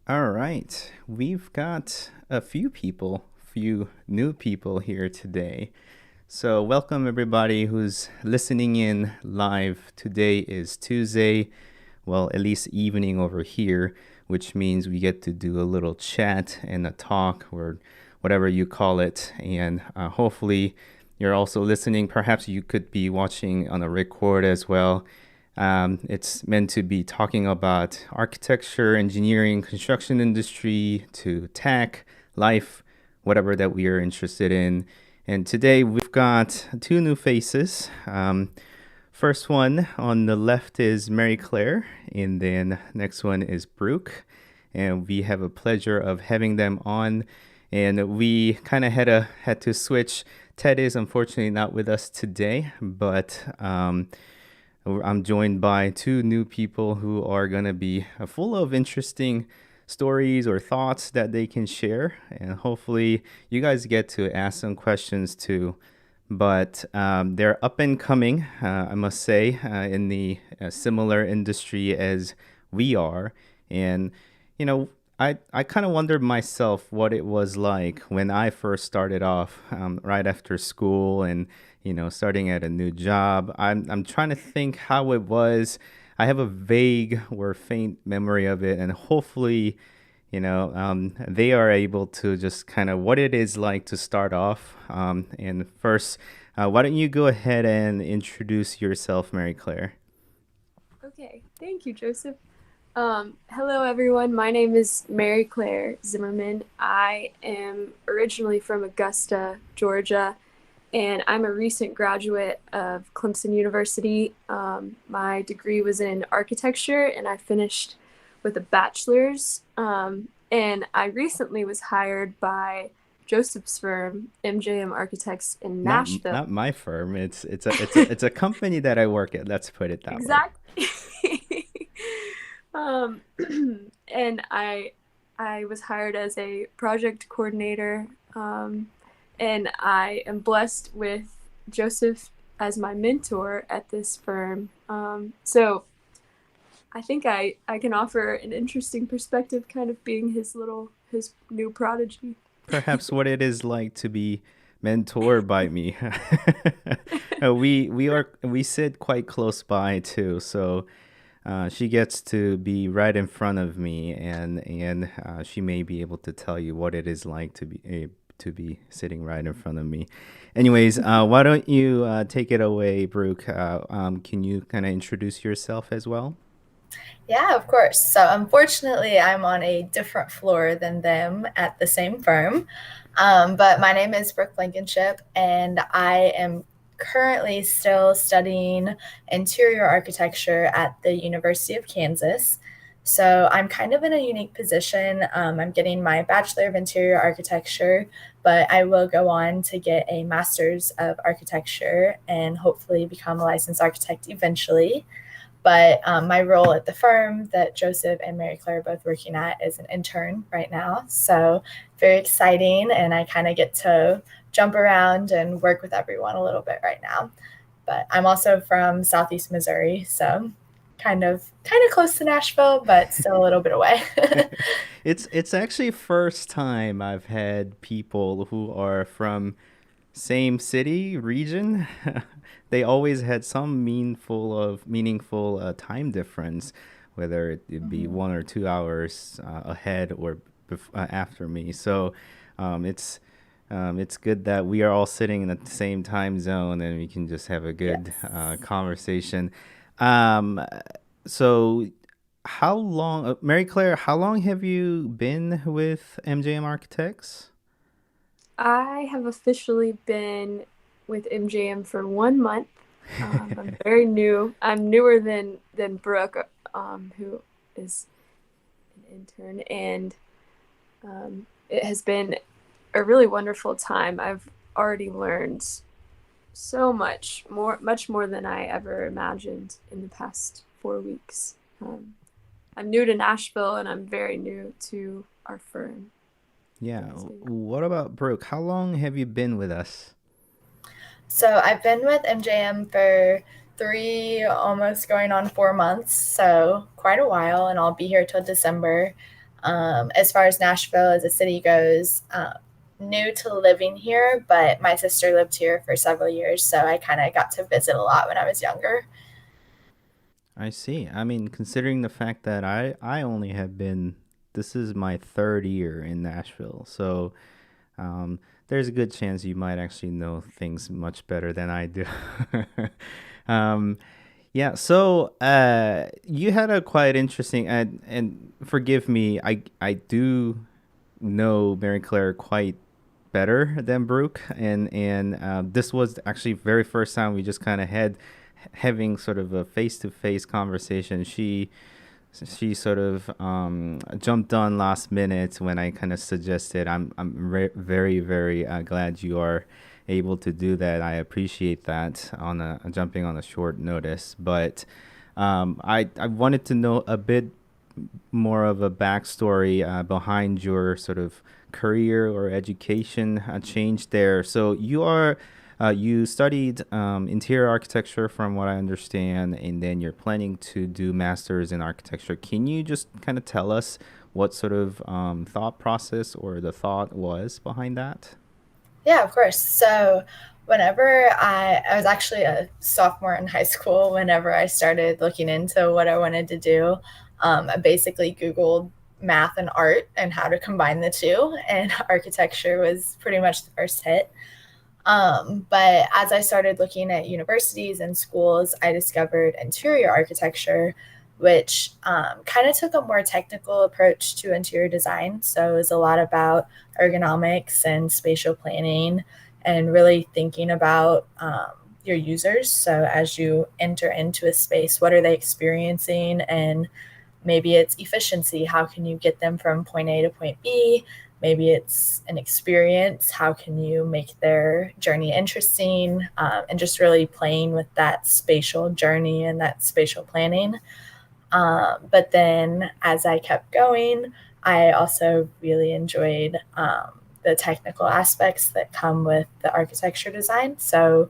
All right. We've got a few new people here today. So, welcome everybody who's listening in live. Today is Tuesday, well, at least evening over here, which means we get to do a little chat and a talk or whatever you call it. And hopefully, you're also listening. Perhaps you could be watching on a record as well. It's meant to be talking about architecture, engineering, construction industry, to tech, life, whatever that we are interested in. And today we've got two new faces. First one on the left is Mary Claire, and then next one is Brooke. And we have a pleasure of having them on. And we kind of had to switch. Ted is unfortunately not with us today, but I'm joined by two new people who are going to be full of interesting stories or thoughts that they can share. And hopefully, you guys get to ask some questions too. But they're up and coming, I must say, in the similar industry as we are. And, you know, I kind of wondered myself what it was like when I first started off right after school and starting at a new job. I'm trying to think how it was. I have a vague or faint memory of it, and hopefully, they are able to just kind of what it is like to start off. And first, why don't you go ahead and introduce yourself, Mary Claire? Okay, thank you, Joseph. Hello, everyone. My name is Mary Claire Zimmerman. I am originally from Augusta, Georgia, and I'm a recent graduate of Clemson University. My degree was in architecture, and I finished with a bachelor's. And I recently was hired by Joseph's firm, MJM Architects in Not Nashville. not my firm. It's a company that I work at. Let's put it that way. Exactly. Um, and I was hired as a project coordinator, and I am blessed with Joseph as my mentor at this firm. So I think I can offer an interesting perspective, kind of being his new prodigy. Perhaps what it is like to be mentored by me. We sit quite close by too, so she gets to be right in front of me, and she may be able to tell you what it is like to be sitting right in front of me. Anyways, why don't you take it away, Brooke? Can you kind of introduce yourself as well? Yeah, of course. So unfortunately, I'm on a different floor than them at the same firm. But my name is Brooke Blankenship, and I am currently still studying interior architecture at the University of Kansas. So I'm kind of in a unique position. I'm getting my Bachelor of Interior Architecture, but I will go on to get a Master's of Architecture and hopefully become a licensed architect eventually. But my role at the firm that Joseph and Mary Claire are both working at is an intern right now. So very exciting. And I kind of get to jump around and work with everyone a little bit right now. But I'm also from Southeast Missouri. So kind of close to Nashville, but still a little bit away. It's actually first time I've had people who are from same city region. They always had some meaningful time difference, whether it be 1 or 2 hours ahead or after me. So it's good that we are all sitting in the same time zone and we can just have a good Yes. conversation. Um, so how long, Mary Claire? How long have you been with MJM Architects? I have officially been with MJM for 1 month. I'm very new. I'm newer than Brooke, who is an intern, and it has been a really wonderful time. I've already learned so much more than I ever imagined in the past 4 weeks. I'm new to Nashville, and I'm very new to our firm. Yeah. It has been What about Brooke? How long have you been with us? So I've been with MJM for 3, almost going on 4 months. So quite a while, and I'll be here till December. As far as Nashville as a city goes, new to living here, but my sister lived here for several years, so I kind of got to visit a lot when I was younger. I see. I mean, considering the fact that I only have been, this is my third year in Nashville, so um, there's a good chance you might actually know things much better than I do. um, yeah. So you had a quite interesting, and forgive me, I do know Mary Claire quite better than Brooke, and this was actually very first time we just kind of had having sort of a face to face conversation. She sort of jumped on last minute when I kind of suggested. Very very glad you are able to do that. I appreciate that on a jumping on a short notice, but I wanted to know a bit more of a backstory behind your sort of career or education change there. So you studied interior architecture, from what I understand, and then you're planning to do masters in architecture. Can you just kind of tell us what sort of thought process or the thought was behind that? Yeah, of course. So whenever I was actually a sophomore in high school, whenever I started looking into what I wanted to do, I basically Googled math and art and how to combine the two, and architecture was pretty much the first hit. But as I started looking at universities and schools, I discovered interior architecture, which kind of took a more technical approach to interior design. So it was a lot about ergonomics and spatial planning and really thinking about your users. So as you enter into a space, what are they experiencing? And maybe it's efficiency. How can you get them from point A to point B? Maybe it's an experience. How can you make their journey interesting? And just really playing with that spatial journey and that spatial planning. But then as I kept going, I also really enjoyed the technical aspects that come with the architecture design. So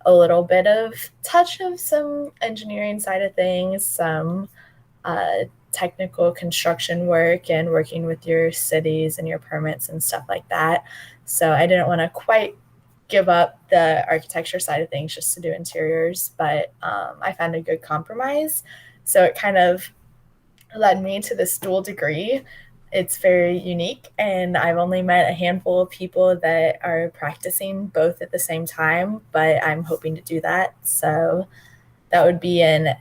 a little bit of touch of some engineering side of things, some technical construction work and working with your cities and your permits and stuff like that. So I didn't want to quite give up the architecture side of things just to do interiors, but I found a good compromise. So it kind of led me to this dual degree. It's very unique, and I've only met a handful of people that are practicing both at the same time, but I'm hoping to do that. So that would be an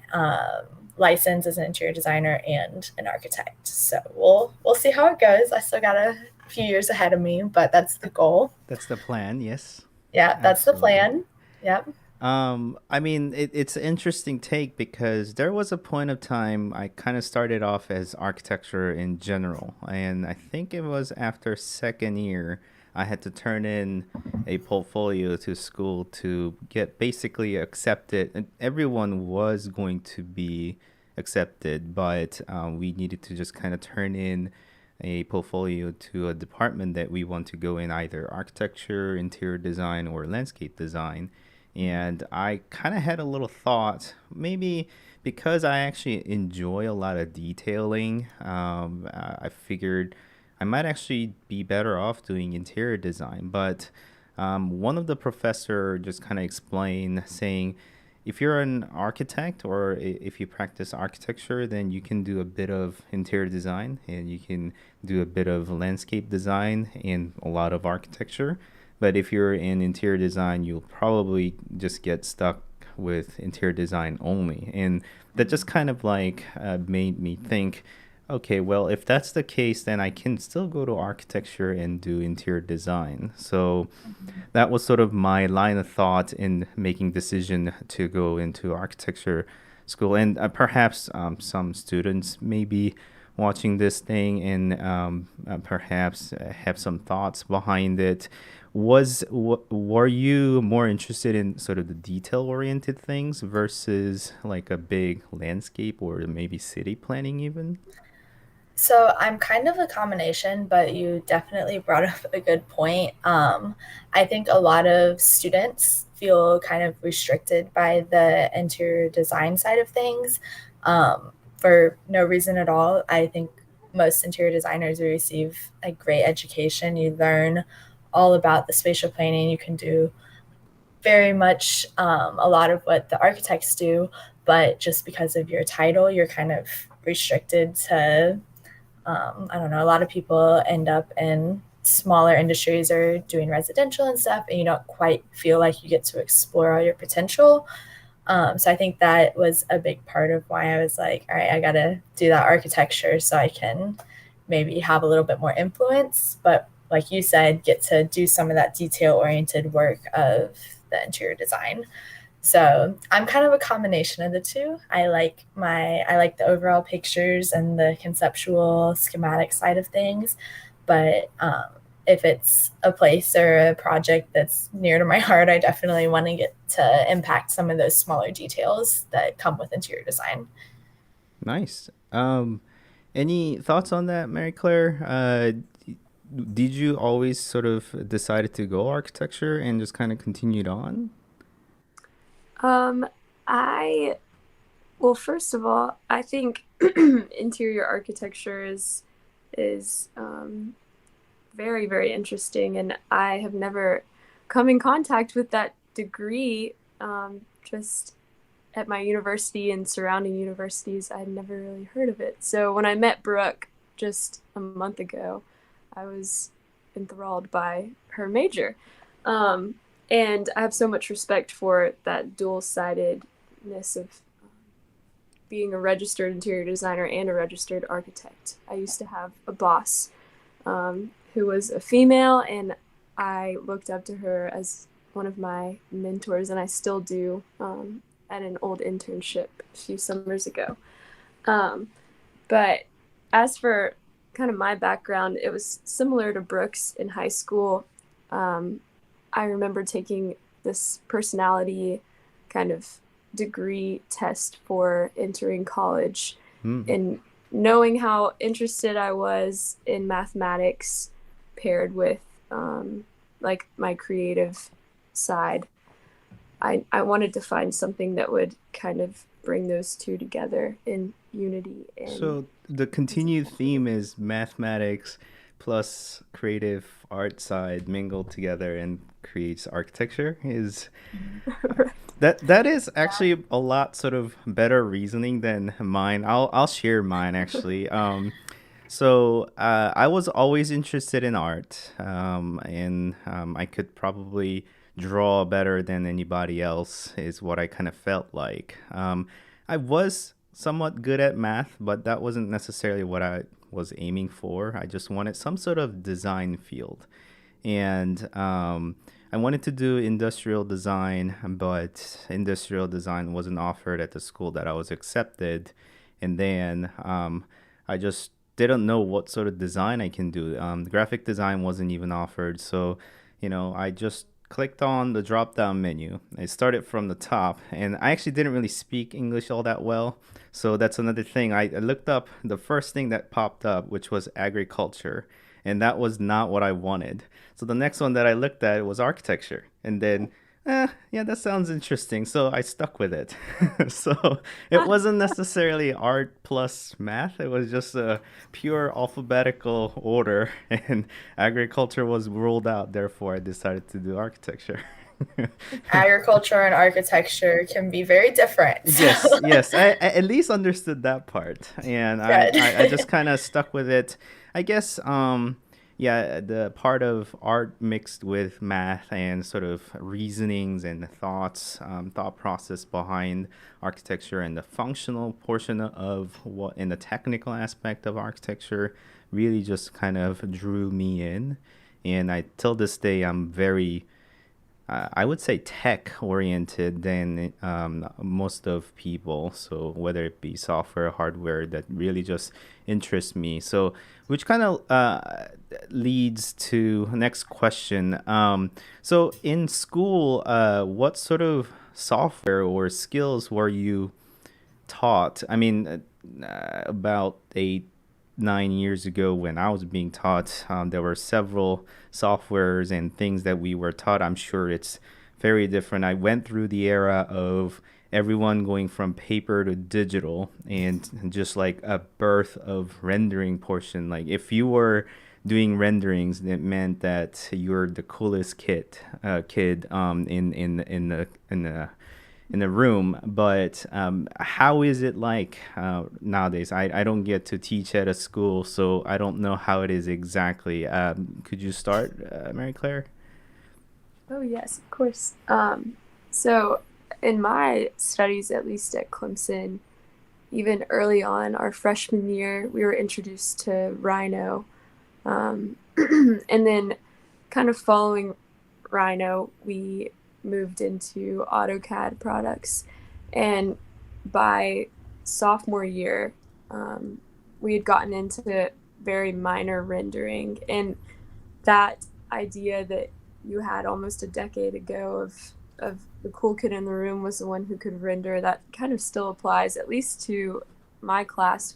license as an interior designer and an architect. So we'll see how it goes. I still got a few years ahead of me, but that's the goal. That's the plan, yes. Yeah, that's the Absolutely. plan. Yep. I mean, it's an interesting take because there was a point of time I kind of started off as architecture in general, and I think it was after second year I had to turn in a portfolio to school to get basically accepted. And everyone was going to be accepted, but we needed to just kind of turn in a portfolio to a department that we want to go in, either architecture, interior design, or landscape design. And I kind of had a little thought, maybe because I actually enjoy a lot of detailing, I figured I might actually be better off doing interior design. But one of the professor just kind of explained, saying, if you're an architect or if you practice architecture, then you can do a bit of interior design and you can do a bit of landscape design and a lot of architecture. But if you're in interior design, you'll probably just get stuck with interior design only. And that just kind of like made me think, okay, well, if that's the case, then I can still go to architecture and do interior design. So that was sort of my line of thought in making decision to go into architecture school. And perhaps some students may be watching this thing and perhaps have some thoughts behind it. Were you more interested in sort of the detail oriented things versus like a big landscape or maybe city planning even? So I'm kind of a combination, but you definitely brought up a good point. I think a lot of students feel kind of restricted by the interior design side of things for no reason at all. I think most interior designers, we receive a great education. You learn all about the spatial planning. You can do very much a lot of what the architects do, but just because of your title, you're kind of restricted to, I don't know, a lot of people end up in smaller industries or doing residential and stuff, and you don't quite feel like you get to explore all your potential. So I think that was a big part of why I was like, all right, I got to do that architecture so I can maybe have a little bit more influence. But like you said, get to do some of that detail-oriented work of the interior design. So I'm kind of a combination of the two. I like the overall pictures and the conceptual schematic side of things, but if it's a place or a project that's near to my heart, I definitely want to get to impact some of those smaller details that come with interior design. Nice. Any thoughts on that, Mary Claire? Did you always sort of decided to go architecture and just kind of continued on? Um, I well, first of all, I think interior architecture is very, very interesting, and I have never come in contact with that degree. Just at my university and surrounding universities, I had never really heard of it. So when I met Brooke just a month ago, I was enthralled by her major. Um, and I have so much respect for that dual-sidedness of being a registered interior designer and a registered architect. I used to have a boss who was a female, and I looked up to her as one of my mentors, and I still do at an old internship a few summers ago. Um, but as for kind of my background, it was similar to Brooks in high school. Um, I remember taking this personality kind of degree test for entering college Hmm. and knowing how interested I was in mathematics paired with like my creative side. I wanted to find something that would kind of bring those two together in unity and So the continued theme is mathematics plus creative art side mingled together and creates architecture. Is that is actually a lot sort of better reasoning than mine. I'll share mine actually. I was always interested in art, and I could probably draw better than anybody else, is what I kind of felt like. I was somewhat good at math, but that wasn't necessarily what I was aiming for. I just wanted some sort of design field. And I wanted to do industrial design, but industrial design wasn't offered at the school that I was accepted. And then I just didn't know what sort of design I can do. Graphic design wasn't even offered. So, I just clicked on the drop down menu. I started from the top, and I actually didn't really speak English all that well. So that's another thing. I looked up the first thing that popped up, which was agriculture, and that was not what I wanted. So the next one that I looked at was architecture, and then, yeah, that sounds interesting. So I stuck with it. So it wasn't necessarily art plus math. It was just a pure alphabetical order, and agriculture was ruled out. Therefore, I decided to do architecture. Agriculture and architecture can be very different. Yes, So yes. I at least understood that part, and I good. just kind of stuck with it. I guess, yeah, the part of art mixed with math and sort of reasonings and thoughts, thought process behind architecture and the functional portion of what in the technical aspect of architecture really just kind of drew me in. And I till this day, I'm very I would say tech oriented than most of people. So whether it be software, hardware, that really just interests me. So which kind of leads to next question. So in school, what sort of software or skills were you taught? I mean, about 8, 9 years ago when I was being taught, there were several softwares and things that we were taught. I'm sure it's very different. I went through the era of everyone going from paper to digital, and just like a birth of rendering portion. Like if you were doing renderings, it meant that you're the coolest kid in the room. But how is it like nowadays? I don't get to teach at a school, so I don't know how it is exactly. Could you start, Mary Claire? Oh, yes, of course. So in my studies, at least at Clemson, even early on, our freshman year, we were introduced to Rhino. And then kind of following Rhino, we moved into AutoCAD products. And by sophomore year, we had gotten into very minor rendering. And that idea that you had almost a decade ago of the cool kid in the room was the one who could render, that kind of still applies, at least to my class.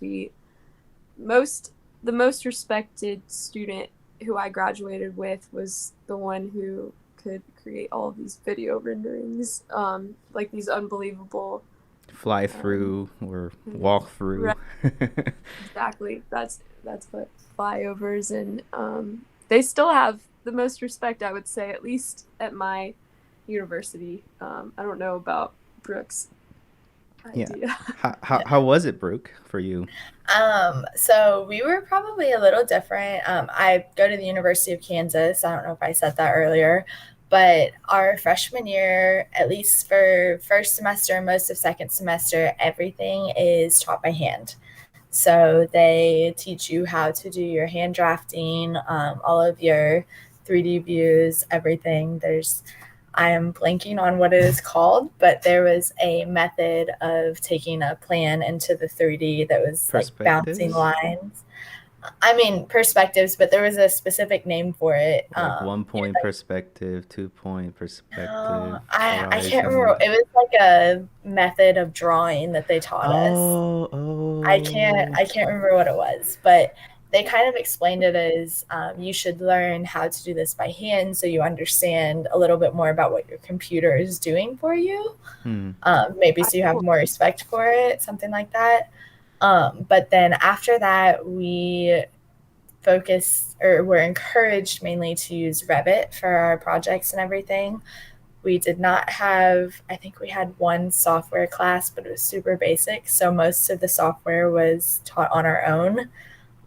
Most the most respected student who I graduated with was the one who could create all of these video renderings, like these unbelievable Fly um, through or walk through. right, exactly. That's what flyovers, and they still have the most respect, I would say, at least at my university. I don't know about Brooke's Yeah. idea. How was it, Brooke, for you? So we were probably a little different. I go to the University of Kansas. I don't know if I said that earlier, but our freshman year, at least for first semester and most of second semester, everything is taught by hand. So they teach you how to do your hand drafting, all of your 3D views, everything. I am blanking on what it is called, but there was a method of taking a plan into the 3D that was like bouncing Perspectives? lines. I mean, perspectives, but there was a specific name for it. Like 1 point perspective, 2 point No, perspective, I can't remember. horizon. It was like a method of drawing that they taught us. Oh, I can't oh. I can't remember what it was, but they kind of explained it as you should learn how to do this by hand so you understand a little bit more about what your computer is doing for you. Hmm. Maybe so you have more respect for it, something like that. But then after that, we focused or were encouraged mainly to use Revit for our projects and everything. We did not have, I think we had one software class, but it was super basic. So most of the software was taught on our own.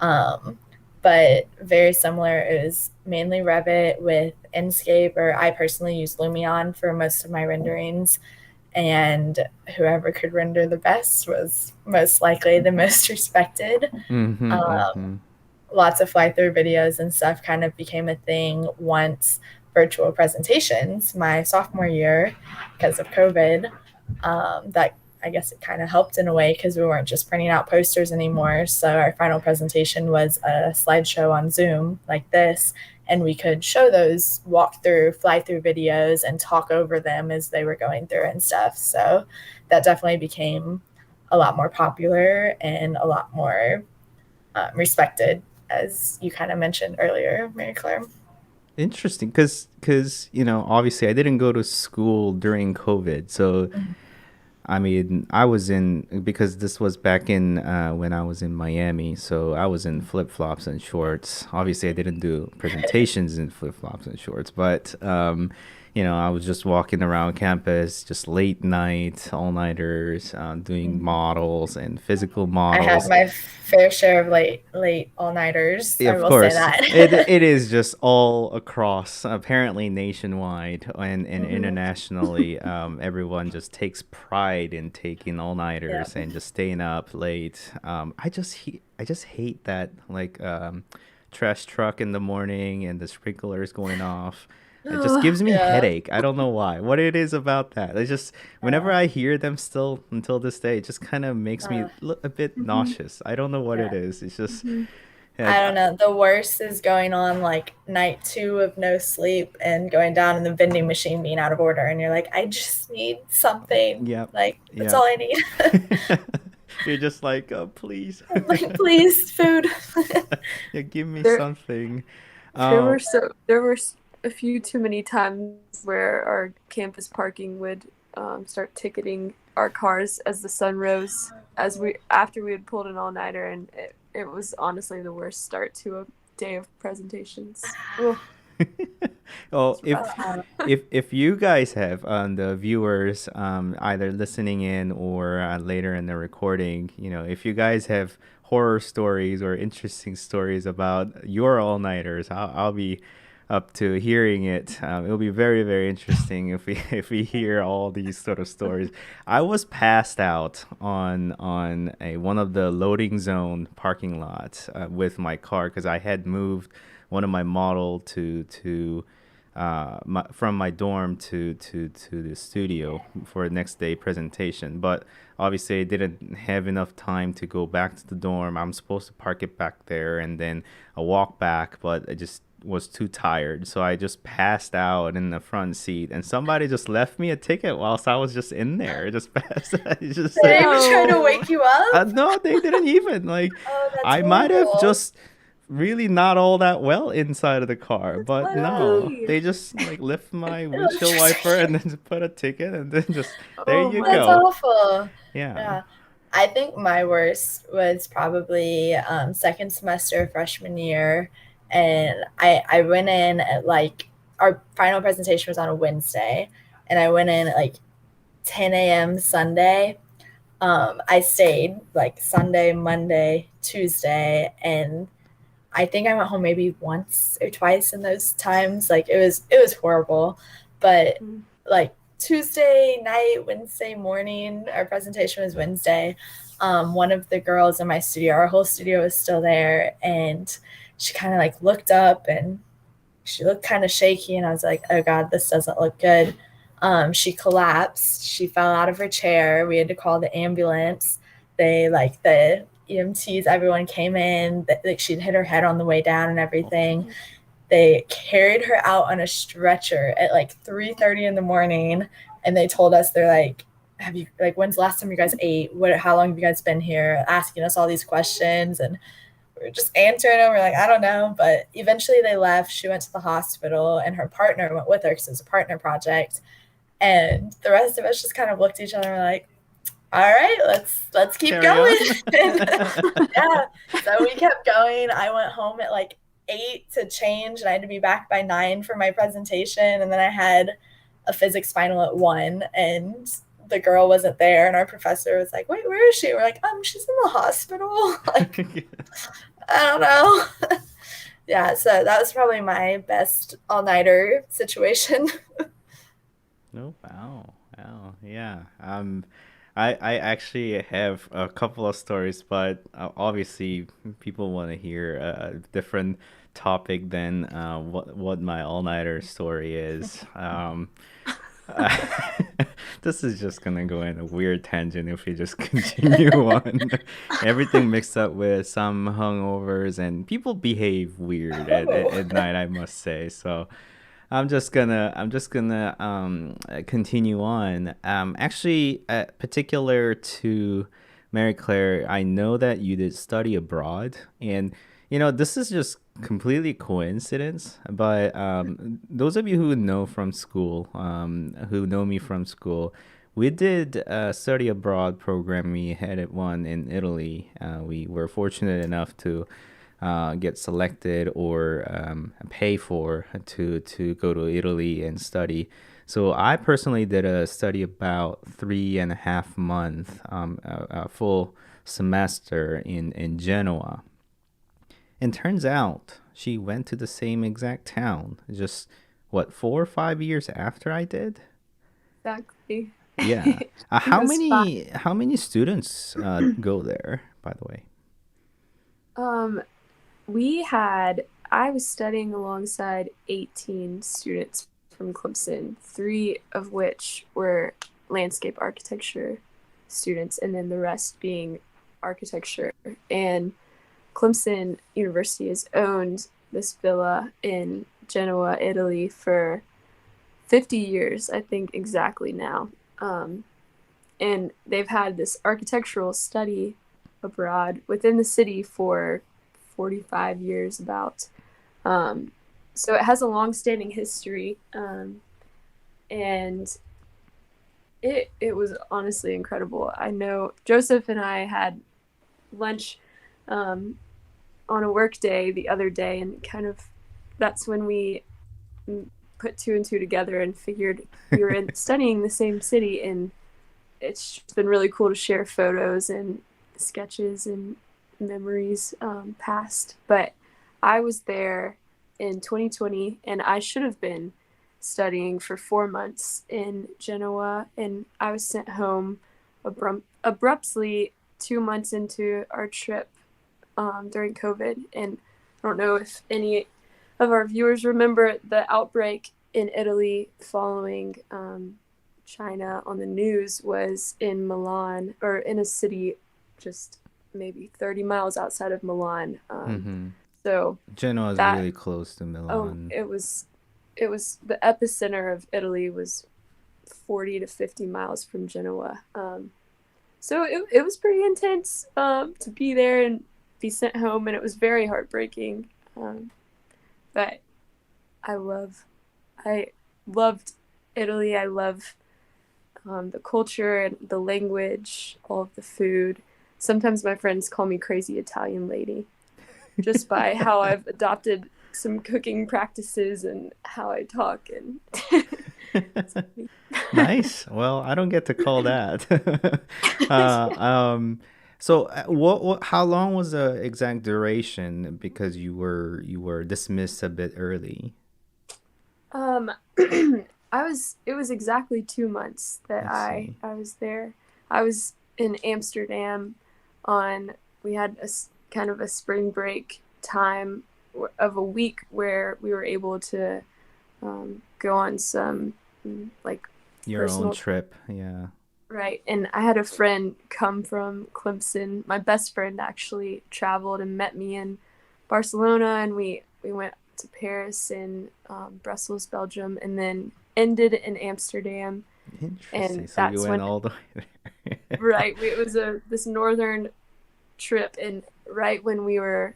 Um, but very similar. It was mainly Revit with Inkscape, or I personally use Lumion for most of my renderings. And whoever could render the best was most likely the most respected. Mm-hmm, Um, mm-hmm. Lots of fly through videos and stuff kind of became a thing once virtual presentations my sophomore year because of COVID. That I guess it kind of helped in a way because we weren't just printing out posters anymore. So our final presentation was a slideshow on Zoom like this, and we could show those walk through, fly through videos and talk over them as they were going through and stuff. So that definitely became a lot more popular and a lot more respected, as you kind of mentioned earlier, Mary Claire. Interesting, because obviously I didn't go to school during COVID, so I mean, I was in because this was back in when I was in Miami, so I was in flip flops and shorts. Obviously, I didn't do presentations in flip flops and shorts, but I was just walking around campus, just late night, all nighters, doing models and physical I had models. my fair share of late all nighters. Yeah, I of will say course, it that. it is just all across, apparently nationwide and Hmm. internationally. Everyone just takes pride in taking all Yeah. nighters and just staying up late. I just hate that like trash truck in the morning and the sprinklers going off. It just gives me Yeah. headache. I don't know why. What it is about that. It's just whenever Yeah. I hear them still until this day, it just kind of makes me look a bit Mhm. nauseous. I don't know what it Yeah. is. It's just Mhm. yeah, I don't know. The worst is going on like night 2 of no sleep and going down and the vending machine being out of order. And you're like, I just need something. yep, Like, that's all yep. I need. You're just like, oh, please. Like, please, food. Yeah, give me There, something. there Uh, were a few too many times where our campus parking would start ticketing our cars as the sun rose after we had pulled an all-nighter, and it was honestly the worst start to a day of presentations. Ugh, Well, it's rough. if you guys have the viewers either listening in or later in the recording, if you guys have horror stories or interesting stories about your all-nighters, I'll be up to hearing it. It'll be very, very interesting if we if we hear all these sort of stories. I was passed out on a one of the loading zone parking lots with my car because I had moved one of my model from my dorm to the studio for a next day presentation. But obviously, I didn't have enough time to go back to the dorm. I'm supposed to park it back there and then I walk back, but I just was too tired. So I just passed out in the front seat and somebody just left me a ticket whilst I was just in there. Just passed. Just Did they said, even try to No. wake you up? no, they didn't even. Like, Oh, that's I might have horrible. just really not all that well inside of the car, but no, Lucky. they just like lift my They left windshield your wiper and ticket. then just put a ticket and then just there Oh you my That's go. awful. Yeah. Yeah. I think my worst was probably second semester freshman year. And I went in at like, our final presentation was on a Wednesday. And I went in at like 10 a.m. Sunday. I stayed like Sunday, Monday, Tuesday, and I think I went home maybe once or twice in those times. Like it was horrible. But Mm. like Tuesday night, Wednesday morning, our presentation was Wednesday. One of the girls in my studio, our whole studio was still there, and she kind of like looked up and she looked kind of shaky, and I was like, oh God, this doesn't look good. She collapsed. She fell out of her chair. We had to call the ambulance. The EMTs, everyone came in. Like she'd hit her head on the way down and everything. They carried her out on a stretcher at like 3:30 in the morning, and they told us, they're like, have you, like, when's the last time you guys ate? How long have you guys been here? Asking us all these questions, and we were just answering them. We're like, I don't know. But eventually they left. She went to the hospital, and her partner went with her because it was a partner project. And the rest of us just kind of looked at each other and were like, all right, let's keep Carry going. on. Yeah. So we kept going. I went home at like 8 to change, and I had to be back by 9 for my presentation. And then I had a physics final at 1, and the girl wasn't there. And our professor was like, wait, where is she? We're like, she's in the hospital. Like, I don't know. Yeah, so that was probably my best all-nighter situation. Oh, wow. Wow. Yeah. I actually have a couple of stories, but obviously people want to hear a different topic than what my all-nighter story is. This is just gonna go in a weird tangent if we just continue on. Everything mixed up with some hungovers and people behave weird at night, I must say. So I'm just gonna continue on. Actually, particular to Mary Claire, I know that you did study abroad, and this is just completely coincidence. But those of you who know from school, who know me from school, we did a study abroad program. We had one in Italy. We were fortunate enough to get selected or pay for to go to Italy and study. So I personally did a study about 3.5 months, a full semester in Genoa. And turns out she went to the same exact town, just what, 4 or 5 years after I did? Exactly. Yeah. It How was fun. many students go there, by the way? I was studying alongside 18 students from Clemson, 3 of which were landscape architecture students, and then the rest being architecture. And Clemson University has owned this villa in Genoa, Italy for 50 years, I think exactly now. And they've had this architectural study abroad within the city for 45 years about. So it has a long-standing history, and It was honestly incredible. I know Joseph and I had lunch um, on a work day the other day, and kind of that's when we put two and two together and figured we were studying the same city, and it's just been really cool to share photos and sketches and memories past. But I was there in 2020, and I should have been studying for 4 months in Genoa, and I was sent home abruptly 2 months into our trip during COVID. And I don't know if any of our viewers remember the outbreak in Italy following China on the news was in Milan, or in a city just maybe 30 miles outside of Milan. Mm-hmm. So Genoa is that, really close to oh, Milan. it was the epicenter of Italy was 40 to 50 miles from Genoa. So it was pretty intense to be there and be sent home, and it was very heartbreaking. But I I loved Italy. I love the culture and the language, all of the food. Sometimes my friends call me crazy Italian lady just by how I've adopted some cooking practices and how I talk. And Nice. Well, I don't get to call that. uh, um, how long was the exact duration? Because you were dismissed a bit early. um, it was exactly 2 months that I see. I was there. I was in Amsterdam on, we had kind of a spring break time of a week where we were able to go on some like Your own personal, trip, yeah. right. And I had a friend come from Clemson. My best friend actually traveled and met me in Barcelona, and we went to Paris and Brussels, Belgium, and then ended in Amsterdam. Interesting. And So you that's went when, all the way there. right, it was a this northern trip, and right when we had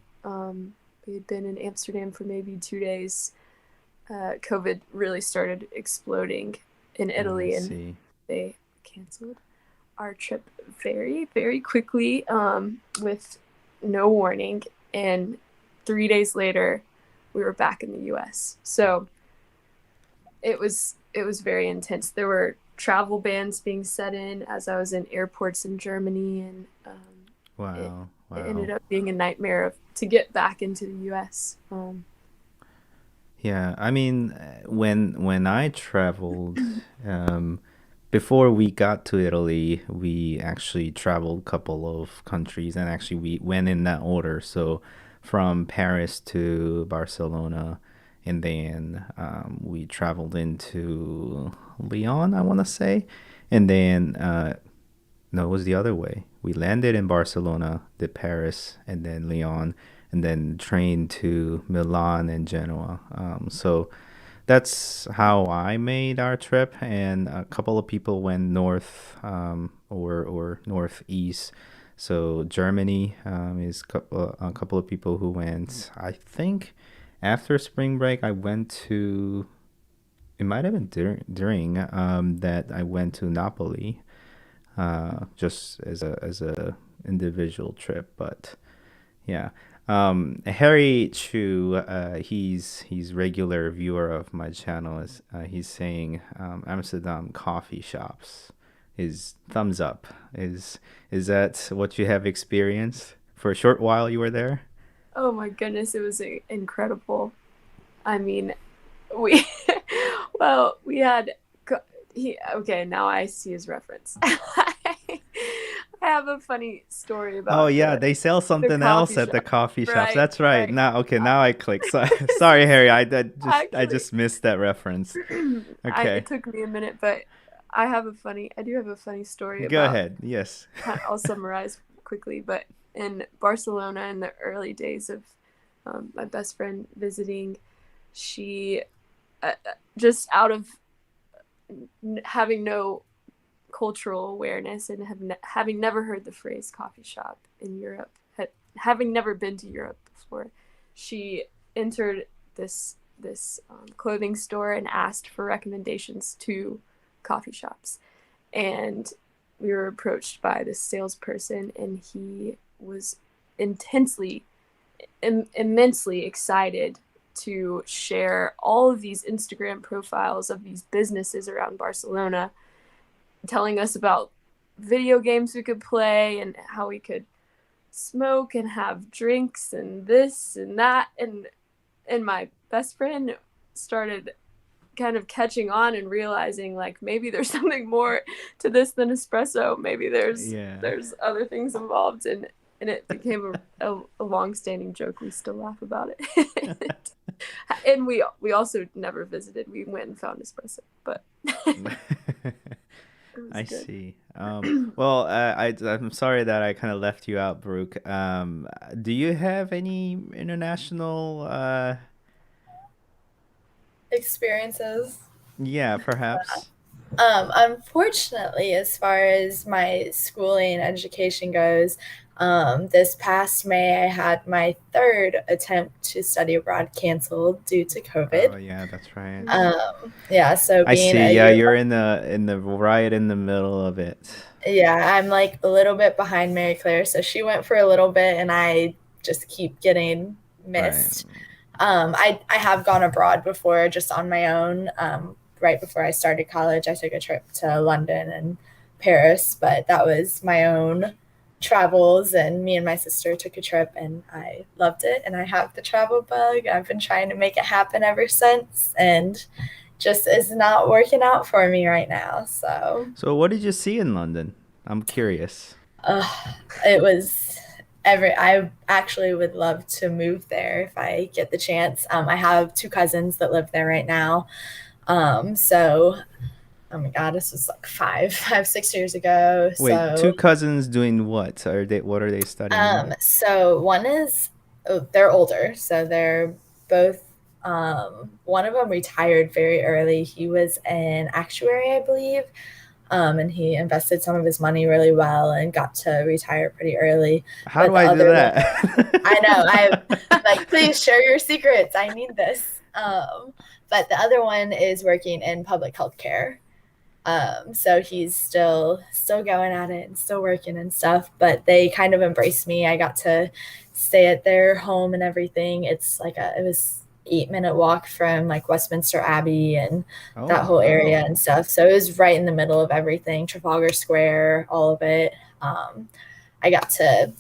been in Amsterdam for maybe 2 days, COVID really started exploding in I Italy, and see. they canceled our trip very, very quickly with no warning. And 3 days later, we were back in the U.S. So it was very intense. There were travel bans being set in as I was in airports in Germany, and it, Wow. it ended Wow. up being a nightmare to get back into the U.S. Yeah, I mean, when I traveled, um, before we got to Italy, we actually traveled a couple of countries, and actually we went in that order. So from Paris to Barcelona, and then we traveled into Lyon, I want to say, and then no, it was the other way. We landed in Barcelona, did Paris, and then Lyon, and then train to Milan and Genoa. So that's how I made our trip, and a couple of people went north, or northeast. So Germany is a couple of people who went. I think after spring break, I went to. It might have been during that I went to Napoli, just as a individual trip. But yeah, Harry Chu, he's regular viewer of my channel. Is he's saying Amsterdam coffee shops is thumbs up. Is that what you have experienced for a short while you were there? Oh my goodness, it was incredible. I mean, we well, we had he okay, now I see his reference. I have a funny story Oh about yeah, the they sell something else coffee at the shop. coffee shops. Right, That's right. right. Now, okay, Uh, now I click. So, sorry, Harry. I Actually, just missed that reference. Okay, it took me a minute, but I do have a funny story go about, ahead. Yes. I'll summarize quickly. But in Barcelona, in the early days of my best friend visiting, she just out of having no cultural awareness and having never heard the phrase coffee shop in Europe, having never been to Europe before, she entered this clothing store and asked for recommendations to coffee shops. and we were approached by this salesperson, and he was intensely, immensely excited to share all of these Instagram profiles of these businesses around Barcelona, telling us about video games we could play and how we could smoke and have drinks and this and that. And my best friend started kind of catching on and realizing, like, maybe there's something more to this than espresso. Maybe there's other things involved, and it became a long-standing joke. We still laugh about it. And we also never visited. We went and found espresso, but I see. Well, I'm sorry that I kind of left you out, Brooke. Do you have any international experiences? Yeah, perhaps. Unfortunately, as far as my schooling and education goes, this past May I had my third attempt to study abroad canceled due to COVID. Oh yeah, that's right. Yeah, so I being see. Yeah, you're in the right in the middle of it. Yeah, I'm like a little bit behind Mary Claire, so she went for a little bit, and I just keep getting missed. Right. I have gone abroad before, just on my own. Right before I started college, I took a trip to London and Paris, but that was my own travels, and me and my sister took a trip, and I loved it, and I have the travel bug. I've been trying to make it happen ever since, and just is not working out for me right now. So what did you see in London? I'm curious. It was I actually would love to move there if I get the chance. I have two cousins that live there right now. So, oh my God, this was like 6 years ago. Wait, So, two cousins doing what? What are they studying? so one is, they're older. So they're both, one of them retired very early. He was an actuary, I believe. And he invested some of his money really well and got to retire pretty early. How do I do that? I know. I'm like, please share your secrets. I need this. But the other one is working in public health care. So he's still going at it and still working and stuff. But they kind of embraced me. I got to stay at their home and everything. It's like it was 8-minute walk from like Westminster Abbey and that whole area and stuff. So it was right in the middle of everything, Trafalgar Square, all of it. I got to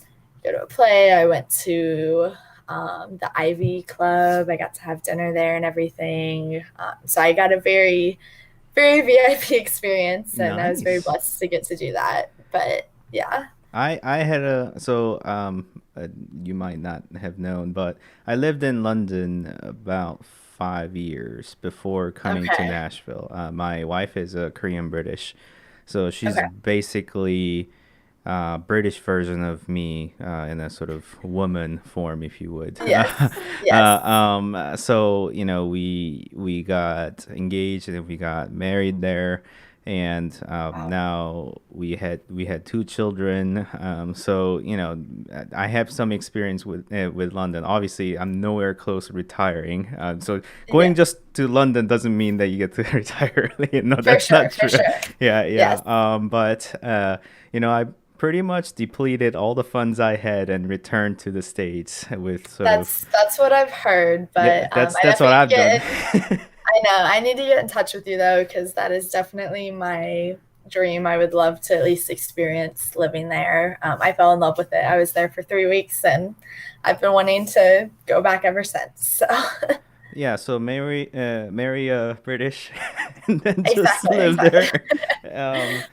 go to a play. I went to the Ivy Club. I got to have dinner there and everything. So I got a very, very VIP experience, and I was very blessed to get to do that. But yeah. I had you might not have known, but I lived in London about 5 years before coming to Nashville. My wife is a Korean British, so she's basically British version of me in a sort of woman form, if you would. Yes. Yes. So we got engaged and we got married there. And now we had two children. So I have some experience with London. Obviously, I'm nowhere close to retiring. So going just to London doesn't mean that you get to retire early. No, that's not true. For sure. Yeah. Yes. But I pretty much depleted all the funds I had and returned to the States with that's what I've heard. But that's what I've done. I know. I need to get in touch with you, though, because that is definitely my dream. I would love to at least experience living there. I fell in love with it. I was there for 3 weeks, and I've been wanting to go back ever since. So. Yeah, so Mary British, and then just live there.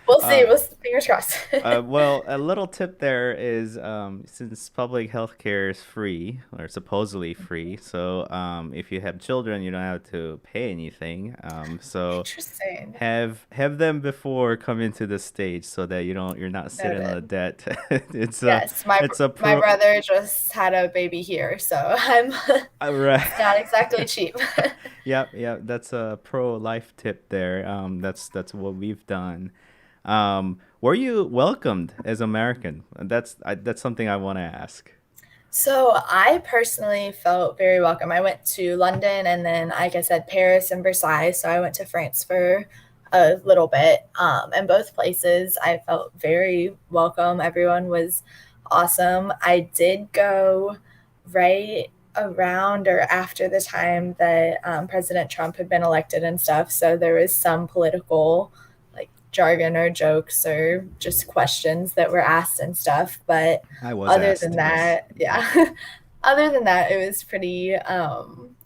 We'll see. Fingers crossed. Well, a little tip there is since public healthcare is free or supposedly free, so if you have children, you don't have to pay anything. So interesting. Have them before coming to the States so that you're not sitting on a debt. My brother just had a baby here, so I'm not exactly cheap. Yeah, that's a pro life tip there. That's what we've done. Were you welcomed as American? That's something I want to ask. So I personally felt very welcome. I went to London and then, like I said, Paris and Versailles. So I went to France for a little bit. In both places, I felt very welcome. Everyone was awesome. I did go right around or after the time that President Trump had been elected and stuff. So there was some political like jargon or jokes or just questions that were asked and stuff. But I was other than asked, yes. that, yeah, other than that, it was pretty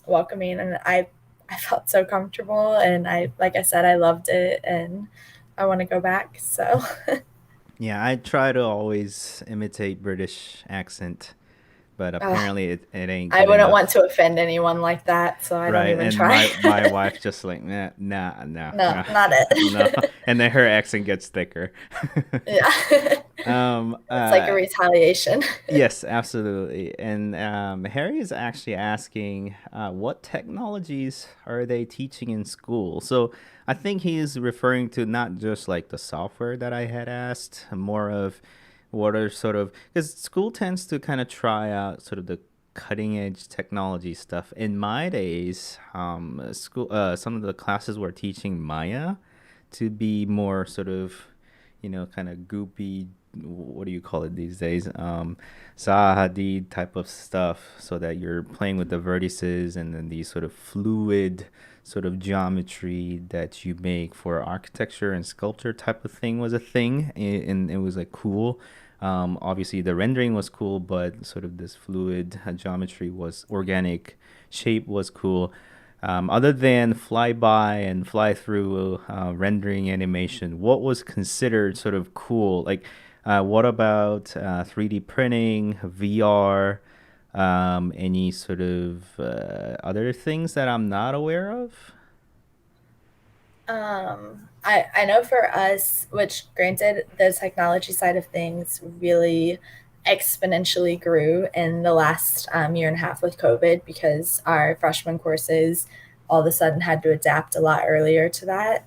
welcoming, and I felt so comfortable, and like I said, I loved it, and I want to go back. So Yeah, I try to always imitate British accent, but apparently it ain't I good wouldn't want enough. to offend anyone like that, so I don't Right, even and try. my wife just like nah, nah, no, No, no, not no, it. and then her accent gets thicker. Yeah. um, It's like a uh, retaliation. yes, absolutely. And Harry is actually asking, what technologies are they teaching in school? So I think he's referring to not just like the software that I had asked, more of what are sort of because school tends to kind of try out sort of the cutting edge technology stuff. In my days, some of the classes were teaching Maya to be more sort of, kind of goopy. What do you call it these days? Zaha Hadid type of stuff, so that you're playing with the vertices and then these sort of fluid sort of geometry that you make for architecture and sculpture type of thing was a thing, and it was like cool. Obviously, the rendering was cool, but sort of this fluid geometry was organic shape was cool. Other than flyby and fly through rendering animation, what was considered sort of cool? Like, what about 3D printing, VR, any sort of other things that I'm not aware of? I know for us, which granted, the technology side of things really exponentially grew in the last year and a half with COVID because our freshman courses all of a sudden had to adapt a lot earlier to that.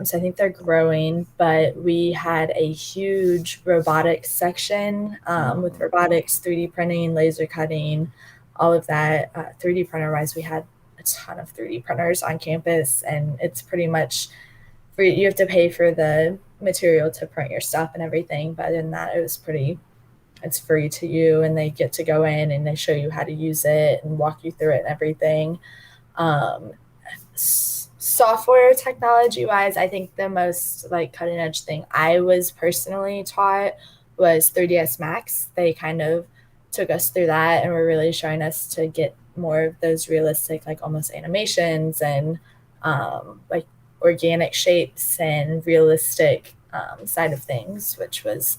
So I think they're growing, but we had a huge robotics section with robotics, 3D printing, laser cutting, all of that. 3D printer wise, we had a ton of 3D printers on campus, and it's pretty much free. You have to pay for the material to print your stuff and everything, but other than that, it's free to you, and they get to go in and they show you how to use it and walk you through it and everything. Um, Software technology wise, I think the most like cutting edge thing I was personally taught was 3ds Max. They kind of took us through that and were really showing us to get more of those realistic, like almost animations and like organic shapes and realistic side of things, which was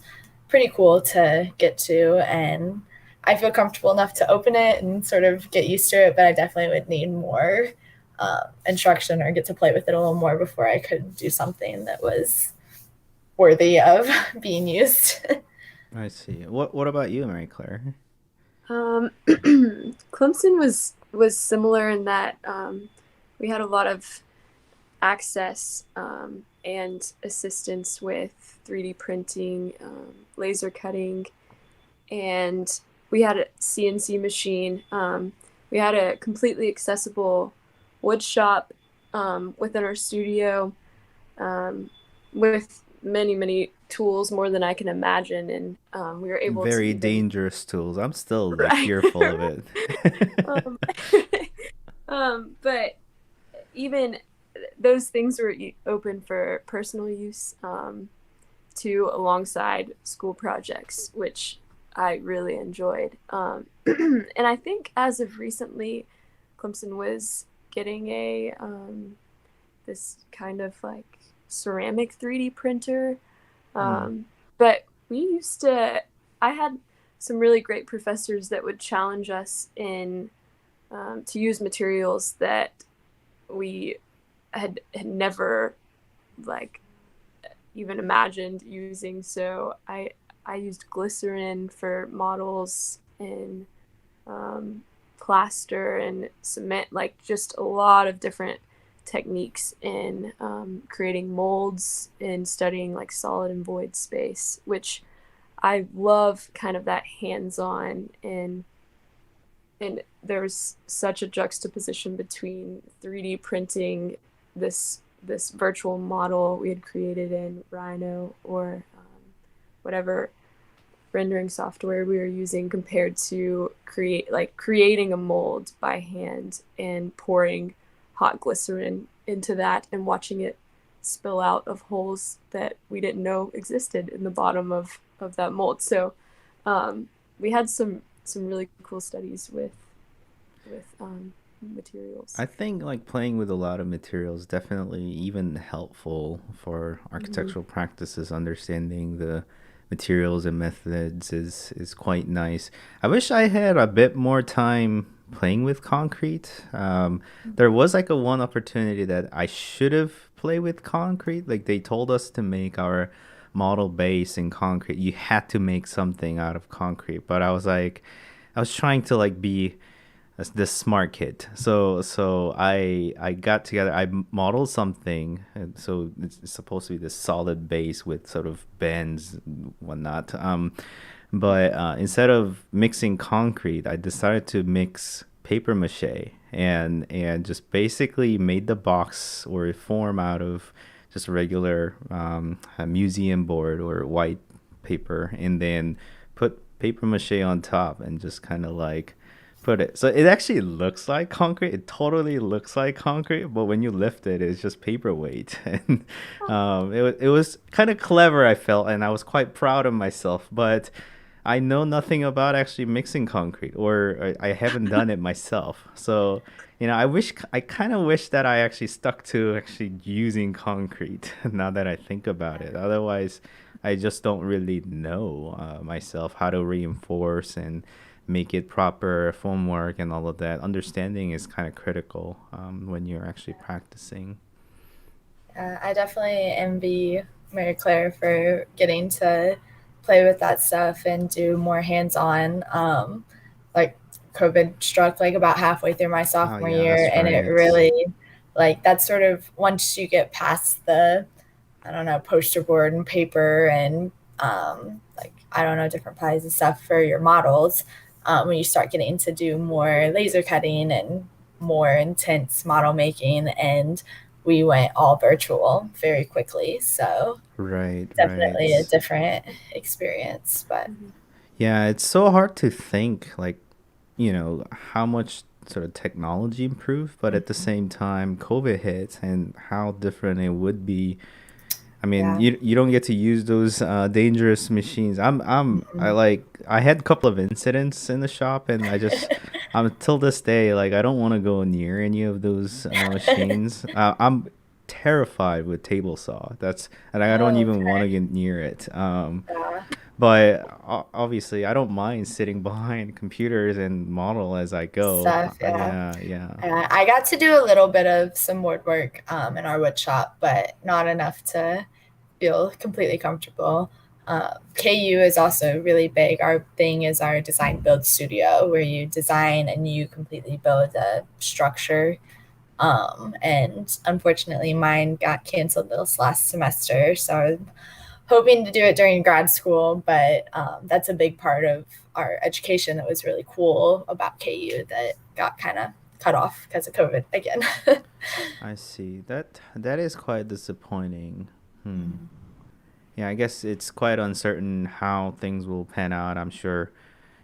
pretty cool to get to. And I feel comfortable enough to open it and sort of get used to it, but I definitely would need more instruction or get to play with it a little more before I could do something that was worthy of being used. I see. What about you, Mary Claire? Clemson was similar in that we had a lot of access and assistance with 3D printing, laser cutting, and we had a CNC machine. We had a completely accessible wood shop within our studio with many tools, more than I can imagine, and we were able to Very even dangerous tools. I'm still like right. fearful of it. um, but even those things were open for personal use to alongside school projects, which I really enjoyed. And I think as of recently, Clemson was getting a this kind of like ceramic 3D printer. But we used to, I had some really great professors that would challenge us in to use materials that we had never like even imagined using. So I used glycerin for models and plaster and cement, like just a lot of different techniques in creating molds and studying like solid and void space, which I love kind of that hands-on, and there's such a juxtaposition between 3D printing this this virtual model we had created in Rhino or whatever rendering software we were using, compared to creating a mold by hand and pouring hot glycerin into that and watching it spill out of holes that we didn't know existed in the bottom of that mold. So we had some really cool studies with materials. I think like playing with a lot of materials definitely even helpful for architectural practices. Understanding the materials and methods is quite nice. I wish I had a bit more time playing with concrete. There was like a one opportunity that I should have played with concrete. Like they told us to make our model base in concrete. You had to make something out of concrete, but I was trying to like be this smart kid. So I got together. I modeled something, and so it's supposed to be this solid base with sort of bends and whatnot. But instead of mixing concrete, I decided to mix paper mache and just basically made the box or form out of just regular a museum board or white paper, and then put paper mache on top and just kind of like put it. So it actually looks like concrete. It totally looks like concrete, but when you lift it, it's just paperweight. And it was kind of clever, I felt, and I was quite proud of myself. But I know nothing about actually mixing concrete, or I haven't done it myself. So, I kind of wish that I actually stuck to actually using concrete now that I think about it. Otherwise, I just don't really know myself how to reinforce and make it proper formwork and all of that. Understanding is kind of critical when you're actually practicing. I definitely envy Mary Claire for getting to play with that stuff and do more hands-on. Like COVID struck like about halfway through my sophomore year, and it really, like, that's sort of once you get past the, I don't know, poster board and paper and like, I don't know, different pies and stuff for your models. When you start getting to do more laser cutting and more intense model making, and we went all virtual very quickly. So definitely a different experience. But yeah, it's so hard to think like, how much sort of technology improved, but at the same time, COVID hit and how different it would be. I mean, you don't get to use those dangerous machines. I had a couple of incidents in the shop, and I'm till this day, like, I don't want to go near any of those machines. I'm terrified with table saw. And I don't even want to get near it. But obviously, I don't mind sitting behind computers and model as I go. I got to do a little bit of some woodwork in our wood shop, but not enough to feel completely comfortable. KU is also really big. Our thing is our design build studio, where you design and you completely build a structure. And unfortunately, mine got canceled this last semester, so I was hoping to do it during grad school, but that's a big part of our education that was really cool about KU that got kind of cut off because of COVID again. I see. That is quite disappointing. Yeah, I guess it's quite uncertain how things will pan out. I'm sure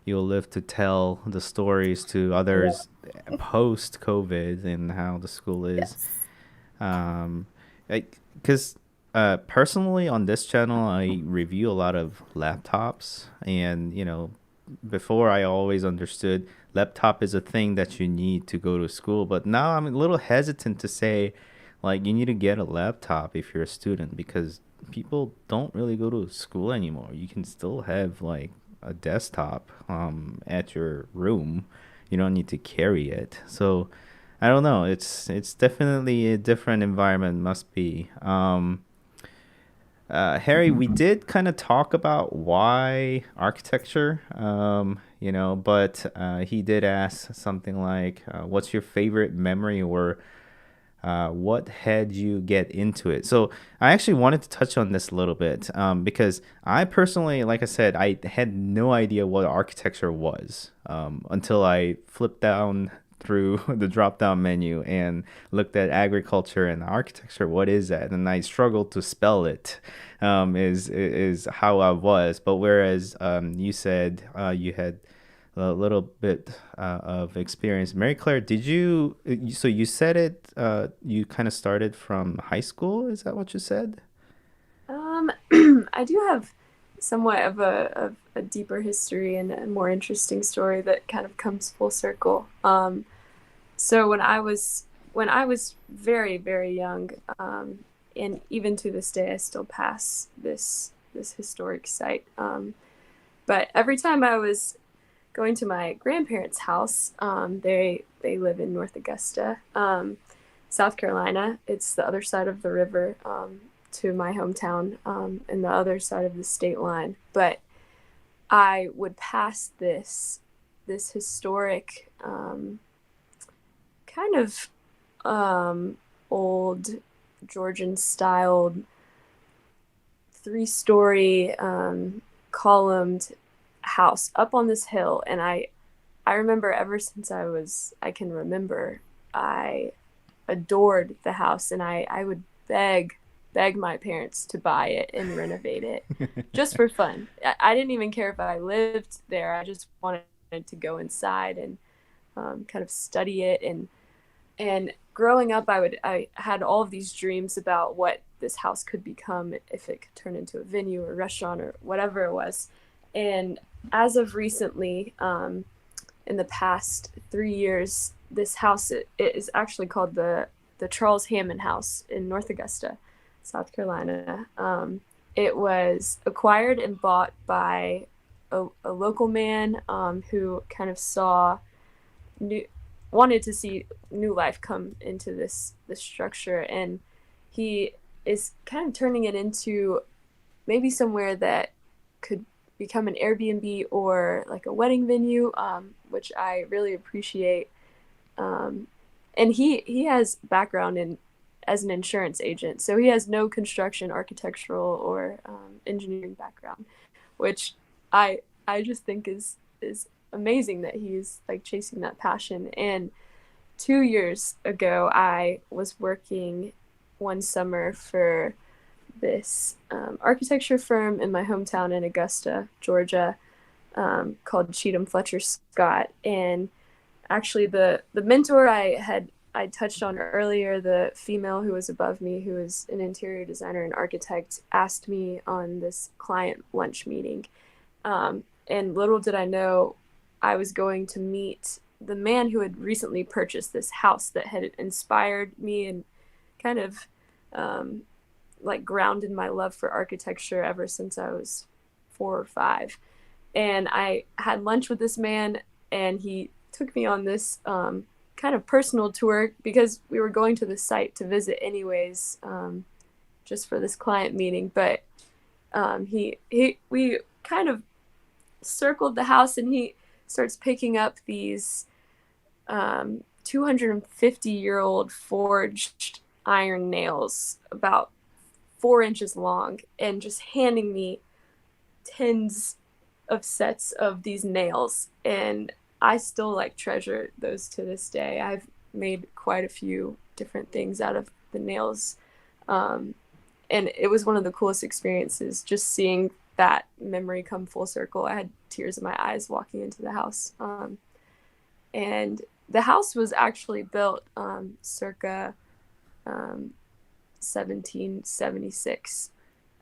you'll live to tell the stories to others post COVID and how the school is. Because personally on this channel, I review a lot of laptops, and before I always understood laptop is a thing that you need to go to school, but now I'm a little hesitant to say like you need to get a laptop if you're a student, because people don't really go to school anymore. You can still have like a desktop at your room. You don't need to carry it. So I don't know. It's definitely a different environment, must be. Harry, we did kind of talk about why architecture, but he did ask something like, what's your favorite memory, or what had you get into it? So I actually wanted to touch on this a little bit because I personally, like I said, I had no idea what architecture was until I flipped down through the drop down menu and looked at agriculture and architecture. What is that? And I struggled to spell it. Is how I was. But whereas you said you had a little bit of experience. Mary Claire, did you? So you said it. You kind of started from high school. Is that what you said? I do have somewhat of a deeper history and a more interesting story that kind of comes full circle. So when I was very, very young, and even to this day, I still pass this historic site. But every time I was going to my grandparents' house, they live in North Augusta, South Carolina. It's the other side of the river, to my hometown, and the other side of the state line. But I would pass this historic, kind of old Georgian styled 3-story columned house up on this hill. And I remember ever since I can remember, I adored the house, and I would beg my parents to buy it and renovate it just for fun. I didn't even care if I lived there. I just wanted to go inside and kind of study it. And growing up, I had all of these dreams about what this house could become, if it could turn into a venue or restaurant or whatever it was. And as of recently, in the past 3 years, this house, it is actually called the Charles Hammond House in North Augusta, South Carolina. It was acquired and bought by a local man, who kind of wanted to see new life come into this structure, and he is kind of turning it into maybe somewhere that could become an Airbnb or like a wedding venue, which I really appreciate. And he has background as an insurance agent, so he has no construction, architectural, or engineering background, which I just think is amazing that he's like chasing that passion. And 2 years ago, I was working one summer for this architecture firm in my hometown in Augusta, Georgia, called Cheatham Fletcher Scott. And actually, the mentor I touched on earlier, the female who was above me, who is an interior designer and architect, asked me on this client lunch meeting. And little did I know, I was going to meet the man who had recently purchased this house that had inspired me and kind of like grounded my love for architecture ever since I was 4 or 5. And I had lunch with this man, and he took me on this kind of personal tour, because we were going to the site to visit anyways, just for this client meeting. But we kind of circled the house, and he starts picking up these 250-year-old forged iron nails about 4 inches long, and just handing me tens of sets of these nails. And I still like treasure those to this day. I've made quite a few different things out of the nails. And it was one of the coolest experiences, just seeing that memory come full circle. I had tears in my eyes walking into the house. And the house was actually built circa 1776,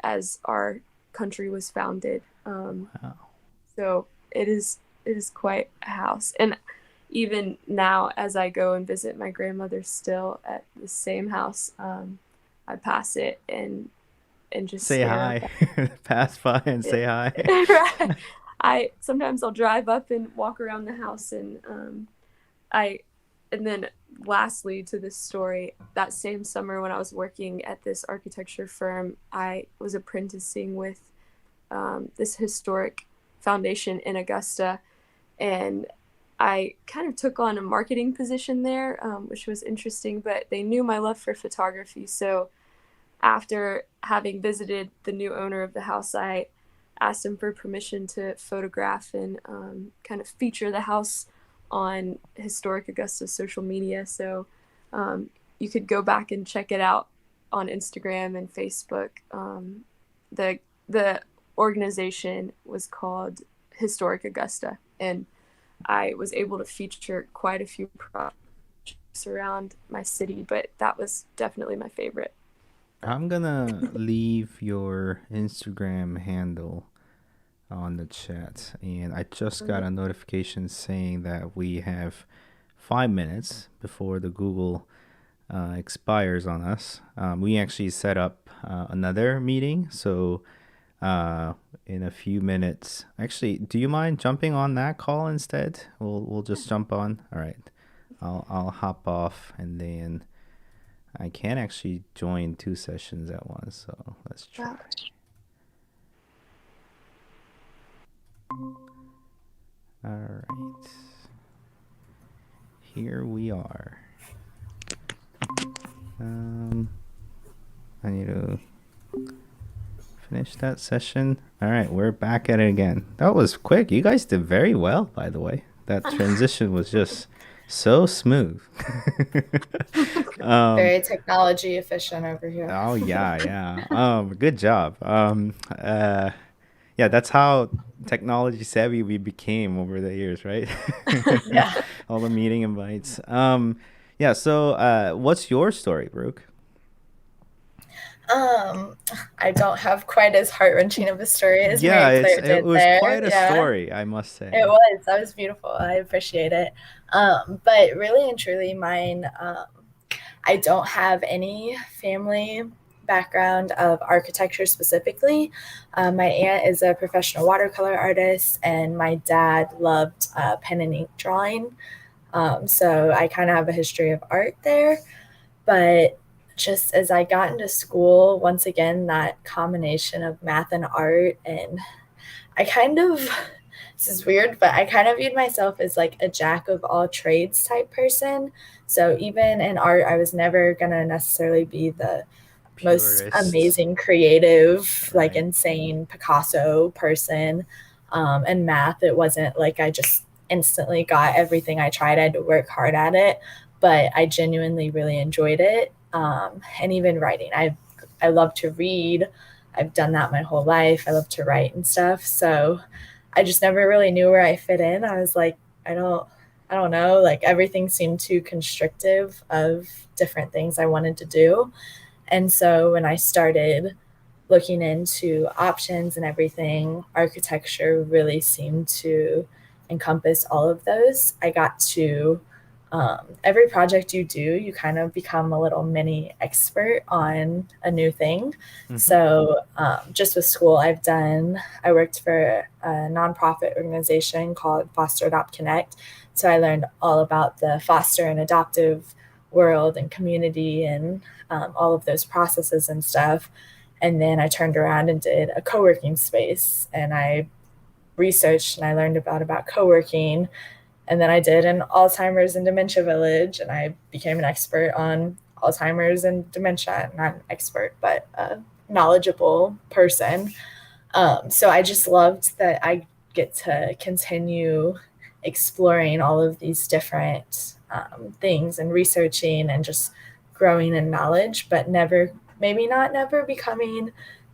as our country was founded. Wow. So it is quite a house. And even now, as I go and visit my grandmother still at the same house, I pass it and just say hi. Pass by and say hi. Right. Sometimes I'll drive up and walk around the house, and then lastly to this story, that same summer when I was working at this architecture firm, I was apprenticing with this historic foundation in Augusta, and I kind of took on a marketing position there, which was interesting, but they knew my love for photography. So after having visited the new owner of the house, I asked him for permission to photograph and kind of feature the house on Historic Augusta's social media. So you could go back and check it out on Instagram and Facebook. The organization was called Historic Augusta, and I was able to feature quite a few projects around my city, but that was definitely my favorite. I'm gonna leave your Instagram handle on the chat, and I just got a notification saying that we have 5 minutes before the Google expires on us. We actually set up another meeting, so in a few minutes. Actually, do you mind jumping on that call instead? We'll just jump on. All right, I'll hop off, and then I can actually join 2 sessions at once. So let's try. All right, here we are. I need to finish that session. All right, we're back at it again. That was quick. You guys did very well, by the way. That transition was just so smooth. Very technology efficient over here. Oh yeah. Good job. Yeah, that's how technology savvy we became over the years, right? Yeah. All the meeting invites. Yeah. So, what's your story, Brooke? I don't have quite as heart-wrenching of a story as Yeah, Mary Claire it did was there. quite a Yeah. story, I must say. It was. That was beautiful. I appreciate it. But really and truly, mine, I don't have any family background of architecture specifically. My aunt is a professional watercolor artist, and my dad loved pen and ink drawing. So I kind of have a history of art there. But just as I got into school, once again, that combination of math and art, and I kind of, this is weird, but I kind of viewed myself as like a jack of all trades type person. So even in art, I was never going to necessarily be the most amazing creative, like insane Picasso person. And math, it wasn't like I just instantly got everything I tried. I had to work hard at it, but I genuinely really enjoyed it. And even writing, I love to read. I've done that my whole life. I love to write and stuff. So I just never really knew where I fit in. I was like, I don't know. Like everything seemed too constrictive of different things I wanted to do. And so when I started looking into options and everything, architecture really seemed to encompass all of those. I got to every project you do, you kind of become a little mini expert on a new thing. Mm-hmm. So just with school, I worked for a nonprofit organization called Foster Adopt Connect. So I learned all about the foster and adoptive world and community and all of those processes and stuff. And then I turned around and did a co-working space, and I researched and I learned about co-working. And then I did an Alzheimer's and dementia village, and I became an expert on Alzheimer's and dementia. Not an expert, but a knowledgeable person. So I just loved that I get to continue exploring all of these different things and researching and just growing in knowledge, but maybe not never becoming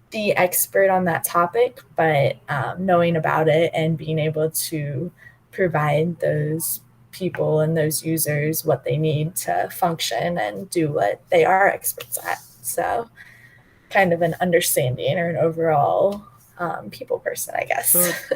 the expert on that topic, but knowing about it and being able to provide those people and those users what they need to function and do what they are experts at. So kind of an understanding or an overall people person, I guess.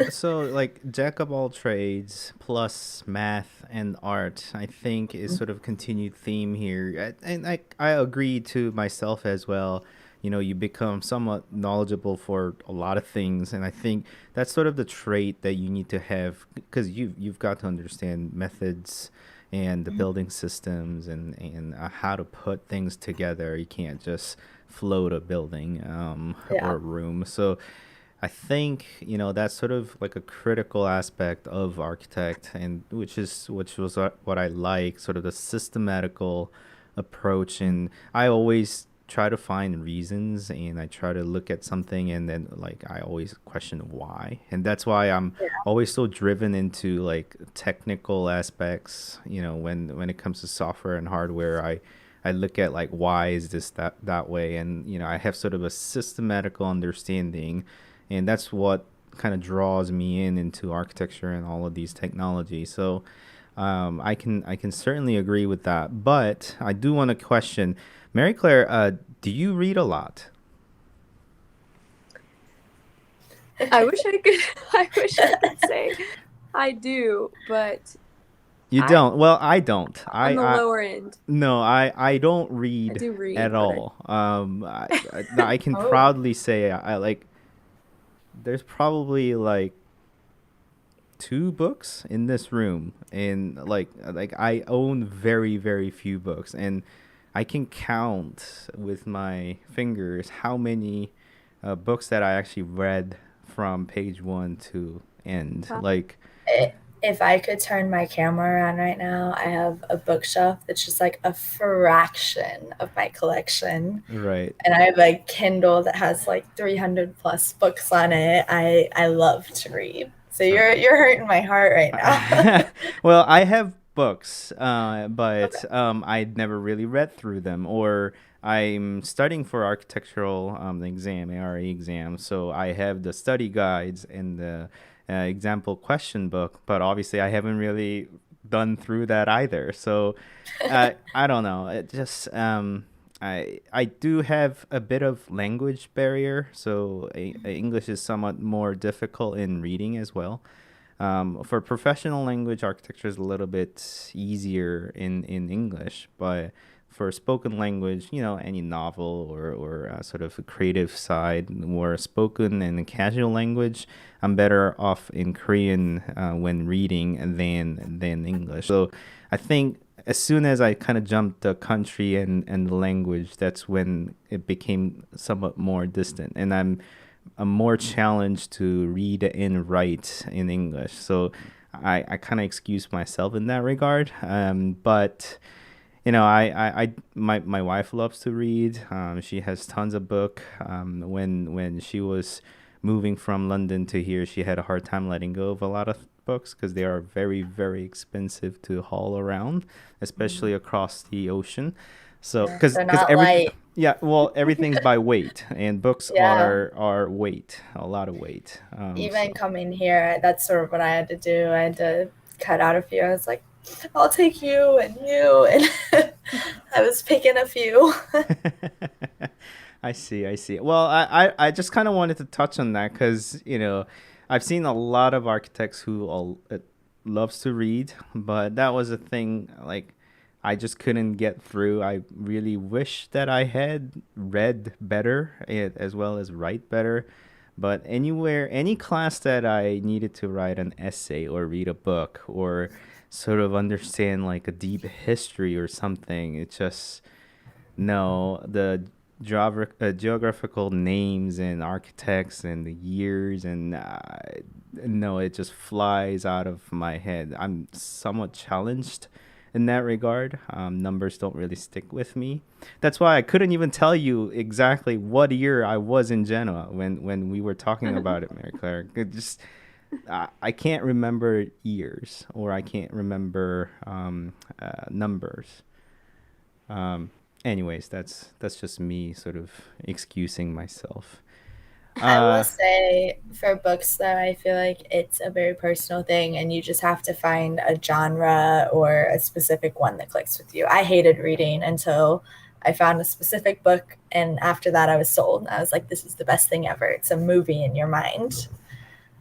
So like jack of all trades plus math and art, I think is sort of continued theme here. And I agree to myself as well. You know, you become somewhat knowledgeable for a lot of things, and I think that's sort of the trait that you need to have, because you've got to understand methods and the building systems and how to put things together. You can't just float a building or a room. So I think, you know, that's sort of like a critical aspect of architect, and which was what I like, sort of the systematical approach. And I always try to find reasons, and I try to look at something, and then like I always question why. And that's why I'm always so driven into like technical aspects, when it comes to software and hardware. I look at like why is this that way, and I have sort of a systematical understanding, and that's what kind of draws me into architecture and all of these technologies. So I can certainly agree with that, but I do want to question, Mary Claire. Do you read a lot? I wish I could. I wish I could say I do, but You I don't? Well, I don't. on the I lower end. No, I don't I read do read, at but all. I can Oh, proudly say I like. There's probably like two books in this room, and like I own very very few books, and I can count with my fingers how many books that I actually read from page one to end. uh, Like, I- if I could turn my camera around right now, I have a bookshelf that's just like a fraction of my collection. right. And I have a Kindle that has like 300 plus books on it. I love to read. So So you're hurting my heart right now. well, I have books, Okay. but I'd never really read through them. Or I'm studying for architectural exam, ARE exam, so I have the study guides and the example question book. But obviously, I haven't really done through that either. So I don't know. It just I do have a bit of language barrier, so English is somewhat more difficult in reading as well. For professional language, architecture is a little bit easier in English, but for spoken language, any novel or sort of a creative side, more spoken and casual language, I'm better off in Korean when reading than English. So I think as soon as I kind of jumped the country and the language, that's when it became somewhat more distant, and I'm more challenged to read and write in English. So I kind of excuse myself in that regard. But my wife loves to read. She has tons of book. When she was moving from London to here, she had a hard time letting go of a lot of books because they are very, very expensive to haul around, especially across the ocean. So, Yeah, because they're not every light. yeah, well, everything's by weight, and books Yeah. are weight, a lot of weight. Even coming here, that's sort of what I had to do. I had to cut out a few. I was like, I'll take you and you. And I was picking a few. I see, I see. Well, I just kind of wanted to touch on that because, I've seen a lot of architects who loves to read, but that was a thing like I just couldn't get through. I really wish that I had read better as well as write better. But any class that I needed to write an essay or read a book or sort of understand like a deep history or something, it just no, the geographical names and architects and the years and no, it just flies out of my head. I'm somewhat challenged in that regard. Numbers don't really stick with me. That's why I couldn't even tell you exactly what year I was in Genoa when we were talking about it, Mary Claire. I can't remember years or I can't remember numbers. Um, Anyways, that's just me sort of excusing myself. I will Uh, say for books though, I feel like it's a very personal thing and you just have to find a genre or a specific one that clicks with you. I hated reading until I found a specific book and after that I was sold. I was like, this is the best thing ever. It's a movie in your mind.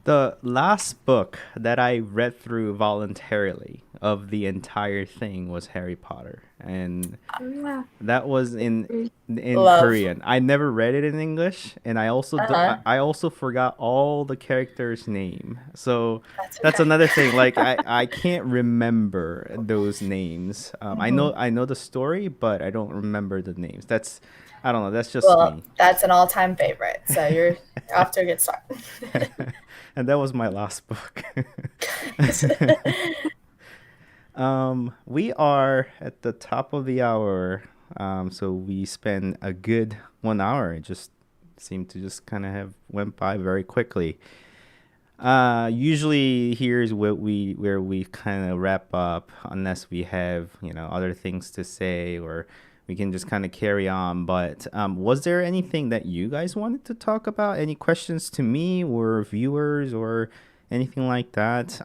the last book that I read through voluntarily of the entire thing was Harry Potter, and oh yeah. that was in Love. Korean. I never read it in English, and I also Uh-huh. I also forgot all the characters' name. So That's that's okay. another thing. Like I can't remember those names. Mhm. I know the story, but I don't remember the names. I don't know. That's just Well, me. that's an all-time favorite. So you're off to a good start. And that was my last book. We are at the top of the hour. So we spent a good 1 hour. It just seemed to just kind of have went by very quickly. Usually here's where we kind of wrap up, unless we have, other things to say, or we can just kind of carry on. But was there anything that you guys wanted to talk about? Any questions to me or viewers or anything like that?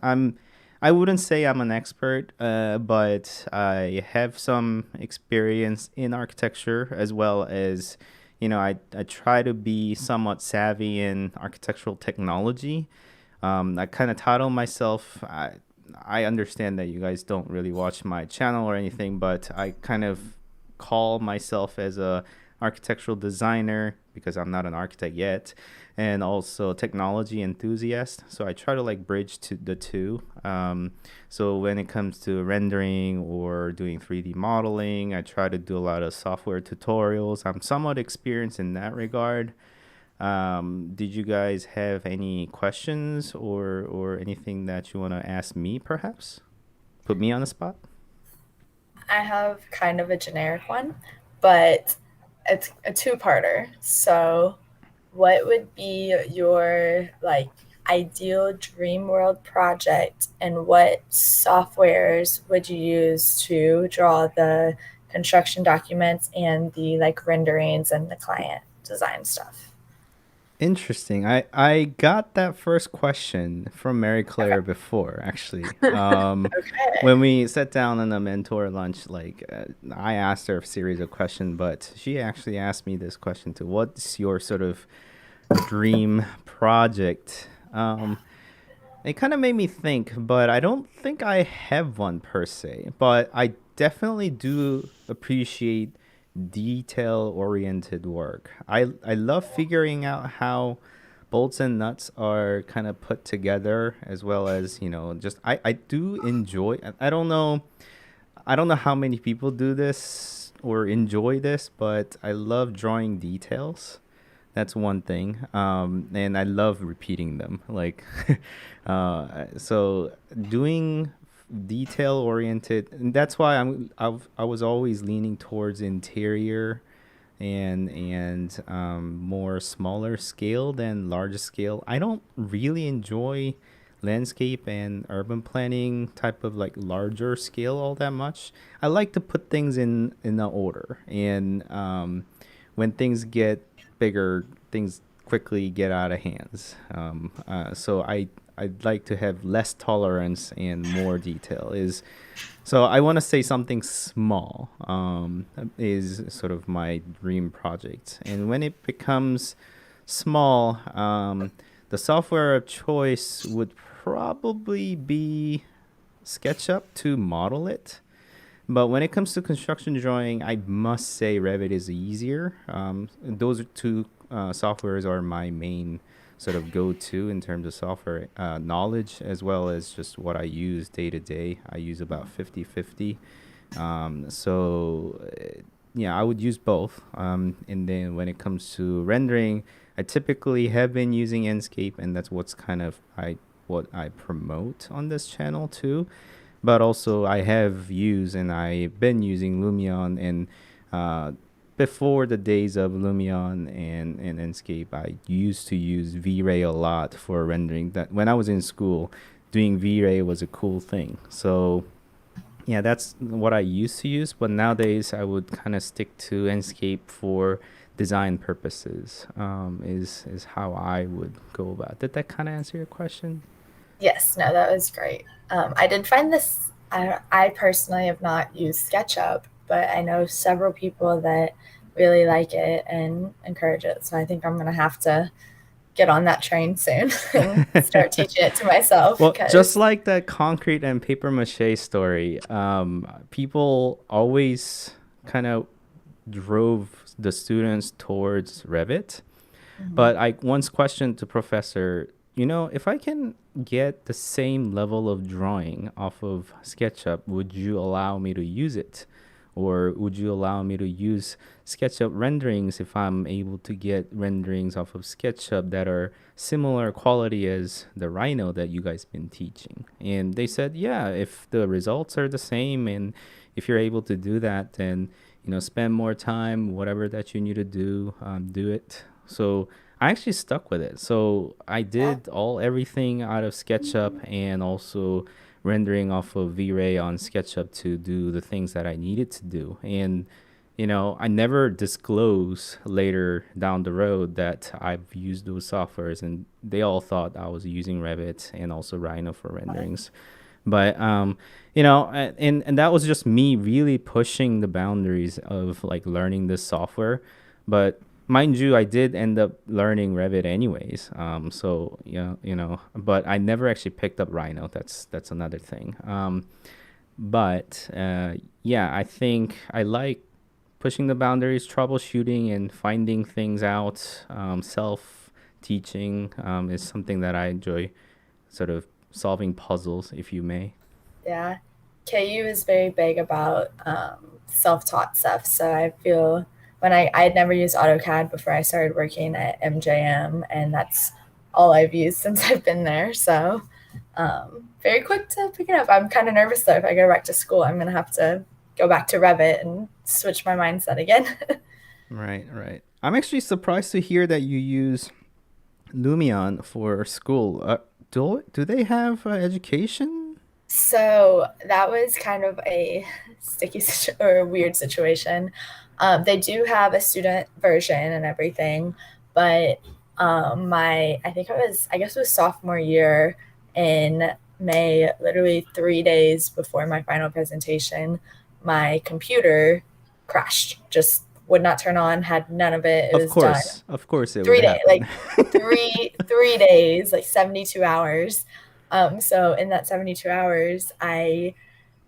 I wouldn't say I'm an expert, but I have some experience in architecture, as well as, I try to be somewhat savvy in architectural technology. I kind of title myself. I understand that you guys don't really watch my channel or anything, but I kind of call myself as a architectural designer, because I'm not an architect yet, and also technology enthusiast. So I try to like bridge to the two. So when it comes to rendering or doing 3D modeling, I try to do a lot of software tutorials. I'm somewhat experienced in that regard. Did you guys have any questions or anything that you want to ask me, perhaps? Put me on the spot? I have kind of a generic one, but it's a two-parter. So, what would be your like ideal dream world project, and what softwares would you use to draw the construction documents and the like renderings and the client design stuff? Interesting. I got that first question from Mary Okay. Claire before, actually. Okay. When we sat down on a mentor lunch, I asked her a series of questions, but she actually asked me this question too. What's your sort of dream project? It kind of made me think, but I don't think I have one per se. But I definitely do appreciate detail-oriented work. I love figuring out how bolts and nuts are kind of put together, as well as, just I do enjoy. I don't know how many people do this or enjoy this, but I love drawing details. That's one thing. And I love repeating them. So doing detail oriented, and that's why I was always leaning towards interior and more smaller scale than larger scale. I don't really enjoy landscape and urban planning type of like larger scale all that much. I like to put things in the order, and when things get bigger, things quickly get out of hands. So I'd like to have less tolerance and more detail. So I want to say something small is sort of my dream project. And when it becomes small, the software of choice would probably be SketchUp to model it. But when it comes to construction drawing, I must say Revit is easier. Those two softwares are my main sort of go-to in terms of software knowledge, as well as just what I use day to day. I use about 50/50. Yeah, I would use both. And then when it comes to rendering, I typically have been using Enscape, and that's what I promote on this channel too. But also I have used and I've been using Lumion, and before the days of Lumion and Enscape, I used to use V-Ray a lot for rendering. That when I was in school, doing V-Ray was a cool thing. So yeah, that's what I used to use. But nowadays, I would kind of stick to Enscape for design purposes. Is how I would go about. Did that kind of answer your question? Yes, no, that was great. I did find this. I personally have not used SketchUp, but I know several people that really like it and encourage it. So I think I'm going to have to get on that train soon and start teaching it to myself. Well, just Because like that concrete and paper mache story, people always kind of drove the students towards Revit. But I once questioned the professor, if I can get the same level of drawing off of SketchUp, would you allow me to use it? Or would you allow me to use SketchUp renderings if I'm able to get renderings off of SketchUp that are similar quality as the Rhino that you guys been teaching? And they said, yeah, if the results are the same and if you're able to do that, then spend more time, whatever that you need to do, do it. So I actually stuck with it. So I Yeah. did everything out of SketchUp and also rendering off of V-Ray on SketchUp to do the things that I needed to do. And I never disclose later down the road that I've used those softwares, and they all thought I was using Revit and also Rhino for renderings. But and that was just me really pushing the boundaries of like learning this software. But mind you, I did end up learning Revit anyways. So yeah, but I never actually picked up Rhino. That's another thing. But yeah, I think I like pushing the boundaries, troubleshooting, and finding things out. Self teaching is something that I enjoy, sort of solving puzzles, if you may. Yeah. KU is very big about self-taught stuff. So I feel when I had never used AutoCAD before I started working at MJM, and that's all I've used since I've been there. So very quick to pick it up. I'm kind of nervous though. If I go back to school, I'm gonna have to go back to Revit and switch my mindset again. Right, right. I'm actually surprised to hear that you use Lumion for school. Do they have education? So that was kind of a or a weird situation. They do have a student version and everything, but I guess it was sophomore year in May, literally 3 days before my final presentation, my computer crashed, just would not turn on, had none of it. It was done. Of course, it would 3 days, happen. like three days, like 72 hours. So in that 72 hours, I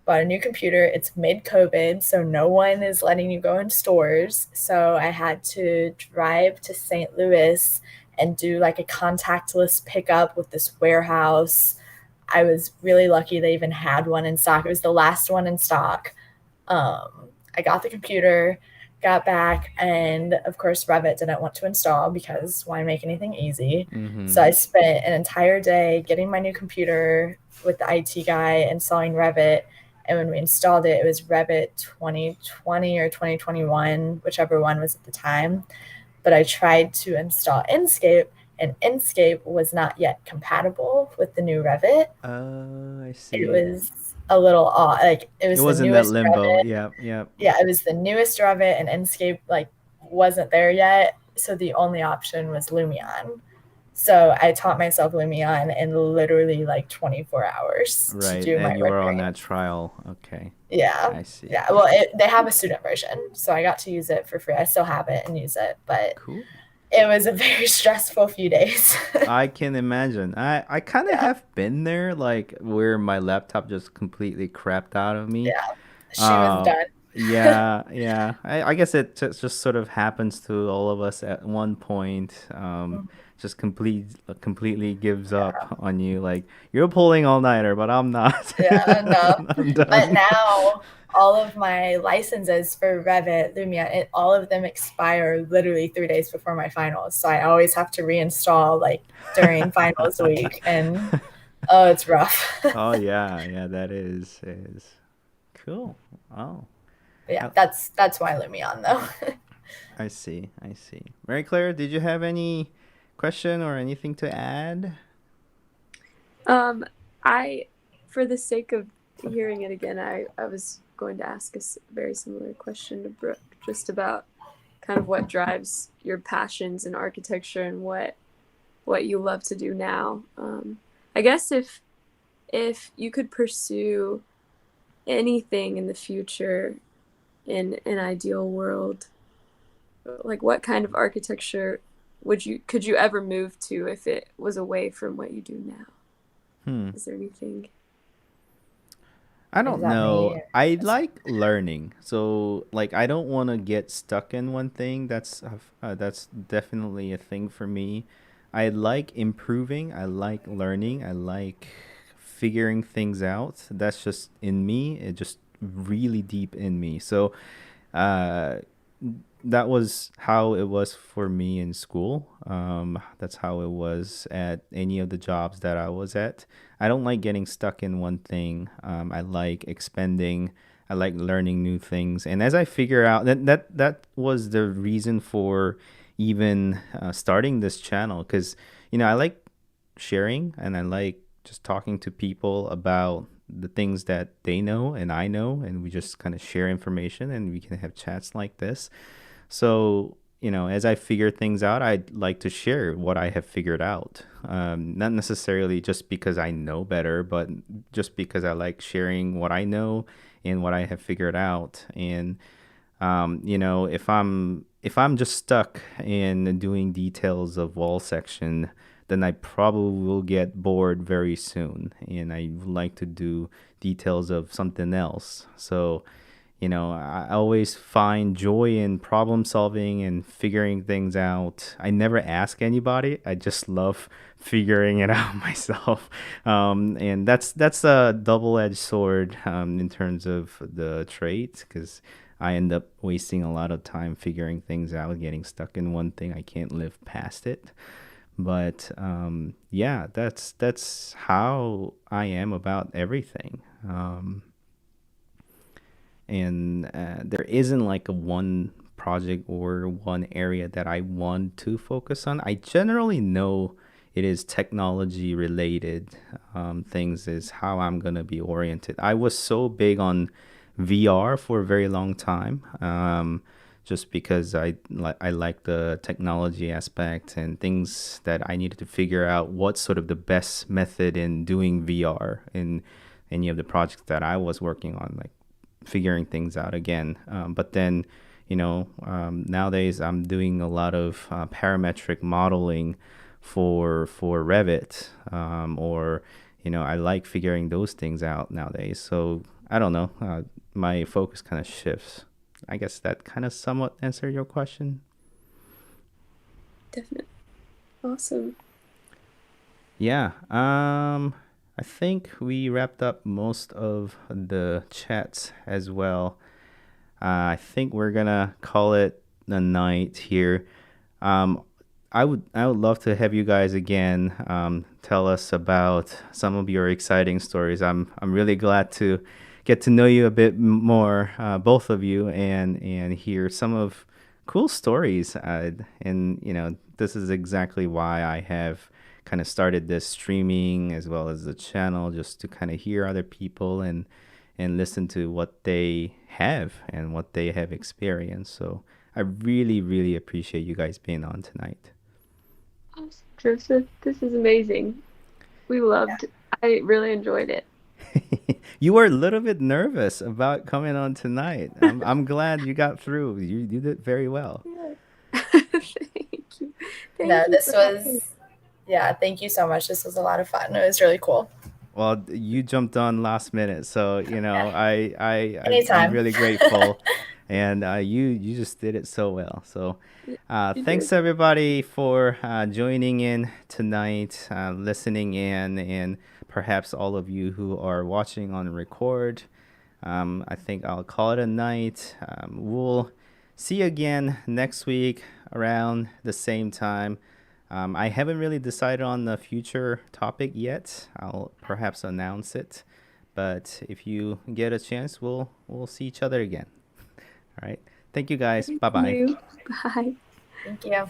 bought a new computer. It's mid-COVID, so no one is letting you go in stores. So I had to drive to St. Louis and do like a contactless pickup with this warehouse. I was really lucky they even had one in stock. It was the last one in stock. I got the computer, got back, and of course Revit didn't want to install because why make anything easy? So I spent an entire day getting my new computer with the IT guy installing Revit. And when we installed it, it was Revit 2020 or 2021, whichever one was at the time. But I tried to install Inkscape, and Inkscape was not yet compatible with the new Revit. I see. It was a little odd. Like it It was was the in that newest limbo. Revit. Yep, yep. Yeah, it was the newest Revit, and Inkscape like wasn't there yet. So the only option was Lumion. So I taught myself Lumion in literally like 24 hours to Right, do my and you were on rendering. that trial. Okay, Yeah. I see. Yeah. Well, they have a student version, so I got to use it for free. I still have it and use it, but Cool. it was a very stressful few days. I can imagine. I kind of Yeah. have been there, like where my laptop just completely crapped out of me. Yeah. She was Uh, done. yeah, yeah. I guess it just sort of happens to all of us at one point. Just completely gives up on you. Like you're pulling all nighter, but I'm not. Yeah, no. I'm But done. now all of my licenses for Revit, Lumia, all of them expire literally 3 days before my finals. So I always have to reinstall like during finals week, and oh, it's rough. Oh yeah, yeah. That is cool. Oh, Yeah, I, that's why Lumion though. I see. I see. Mary Claire, did you have any question or anything to add? I, for the sake of hearing it again, I was going to ask a very similar question to Brooke, just about kind of what drives your passions in architecture and what you love to do now. I guess if you could pursue anything in the future in an ideal world, like what kind of architecture could you ever move to if it was away from what you do now? Is there anything? I Is don't that know. me? I like learning, so like I don't want to get stuck in one thing. That's definitely a thing for me. I like improving. I like learning. I like figuring things out. That's just in me. It just really deep in me. So, uh, that was how it was for me in school. That's how it was at any of the jobs that I was at. I don't like getting stuck in one thing. I like expanding. I like learning new things. And as I figure out that was the reason for even starting this channel, because I like sharing and I like just talking to people about the things that they know and I know, and we just kind of share information and we can have chats like this. So, as I figure things out, I'd like to share what I have figured out. Not necessarily just because I know better, but just because I like sharing what I know and what I have figured out. And if I'm just stuck in doing details of wall section, then I probably will get bored very soon, and I would like to do details of something else. So, I always find joy in problem solving and figuring things out. I never ask anybody. I just love figuring it out myself. And that's a double-edged sword in terms of the trait, because I end up wasting a lot of time figuring things out, getting stuck in one thing. I can't live past it. But yeah, that's how I am about everything. And there isn't like a one project or one area that I want to focus on. I generally know it is technology related things is how I'm gonna be oriented. I was so big on VR for a very long time, just because I like the technology aspect and things that I needed to figure out what sort of the best method in doing VR in any of the projects that I was working on, like figuring things out again. But then, nowadays I'm doing a lot of parametric modeling for Revit, or I like figuring those things out nowadays. So I don't know, my focus kind of shifts. I guess that kind of somewhat answered your question. Definitely. Awesome. Yeah. I think we wrapped up most of the chats as well. I think we're gonna call it a night here. Um, I would love to have you guys again. Tell us about some of your exciting stories. I'm really glad to get to know you a bit more, both of you, and hear some of cool stories. And this is exactly why I have kind of started this streaming as well as the channel, just to kind of hear other people and listen to what they have and what they have experienced. So I really, really appreciate you guys being on tonight. Awesome, Joseph. This is amazing. We loved. I really enjoyed it. You were a little bit nervous about coming on tonight. I'm glad you got through. You did very well. Thank you. No, Thank you this for having me. was, yeah, thank you so much. This was a lot of fun. It was really cool. Well, you jumped on last minute, so Yeah, I'm anytime. really grateful, and you just did it so well. So, You thanks did. everybody for joining in tonight, listening in, and perhaps all of you who are watching on record. I think I'll call it a night. We'll see you again next week around the same time. I haven't really decided on the future topic yet. I'll perhaps announce it, but if you get a chance, we'll see each other again. All right. Thank you guys. Thank Bye bye. you. Bye. Thank you.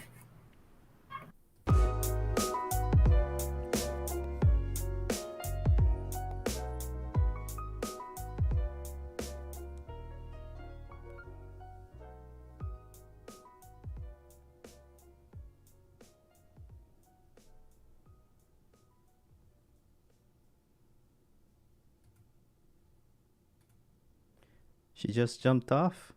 She just jumped off.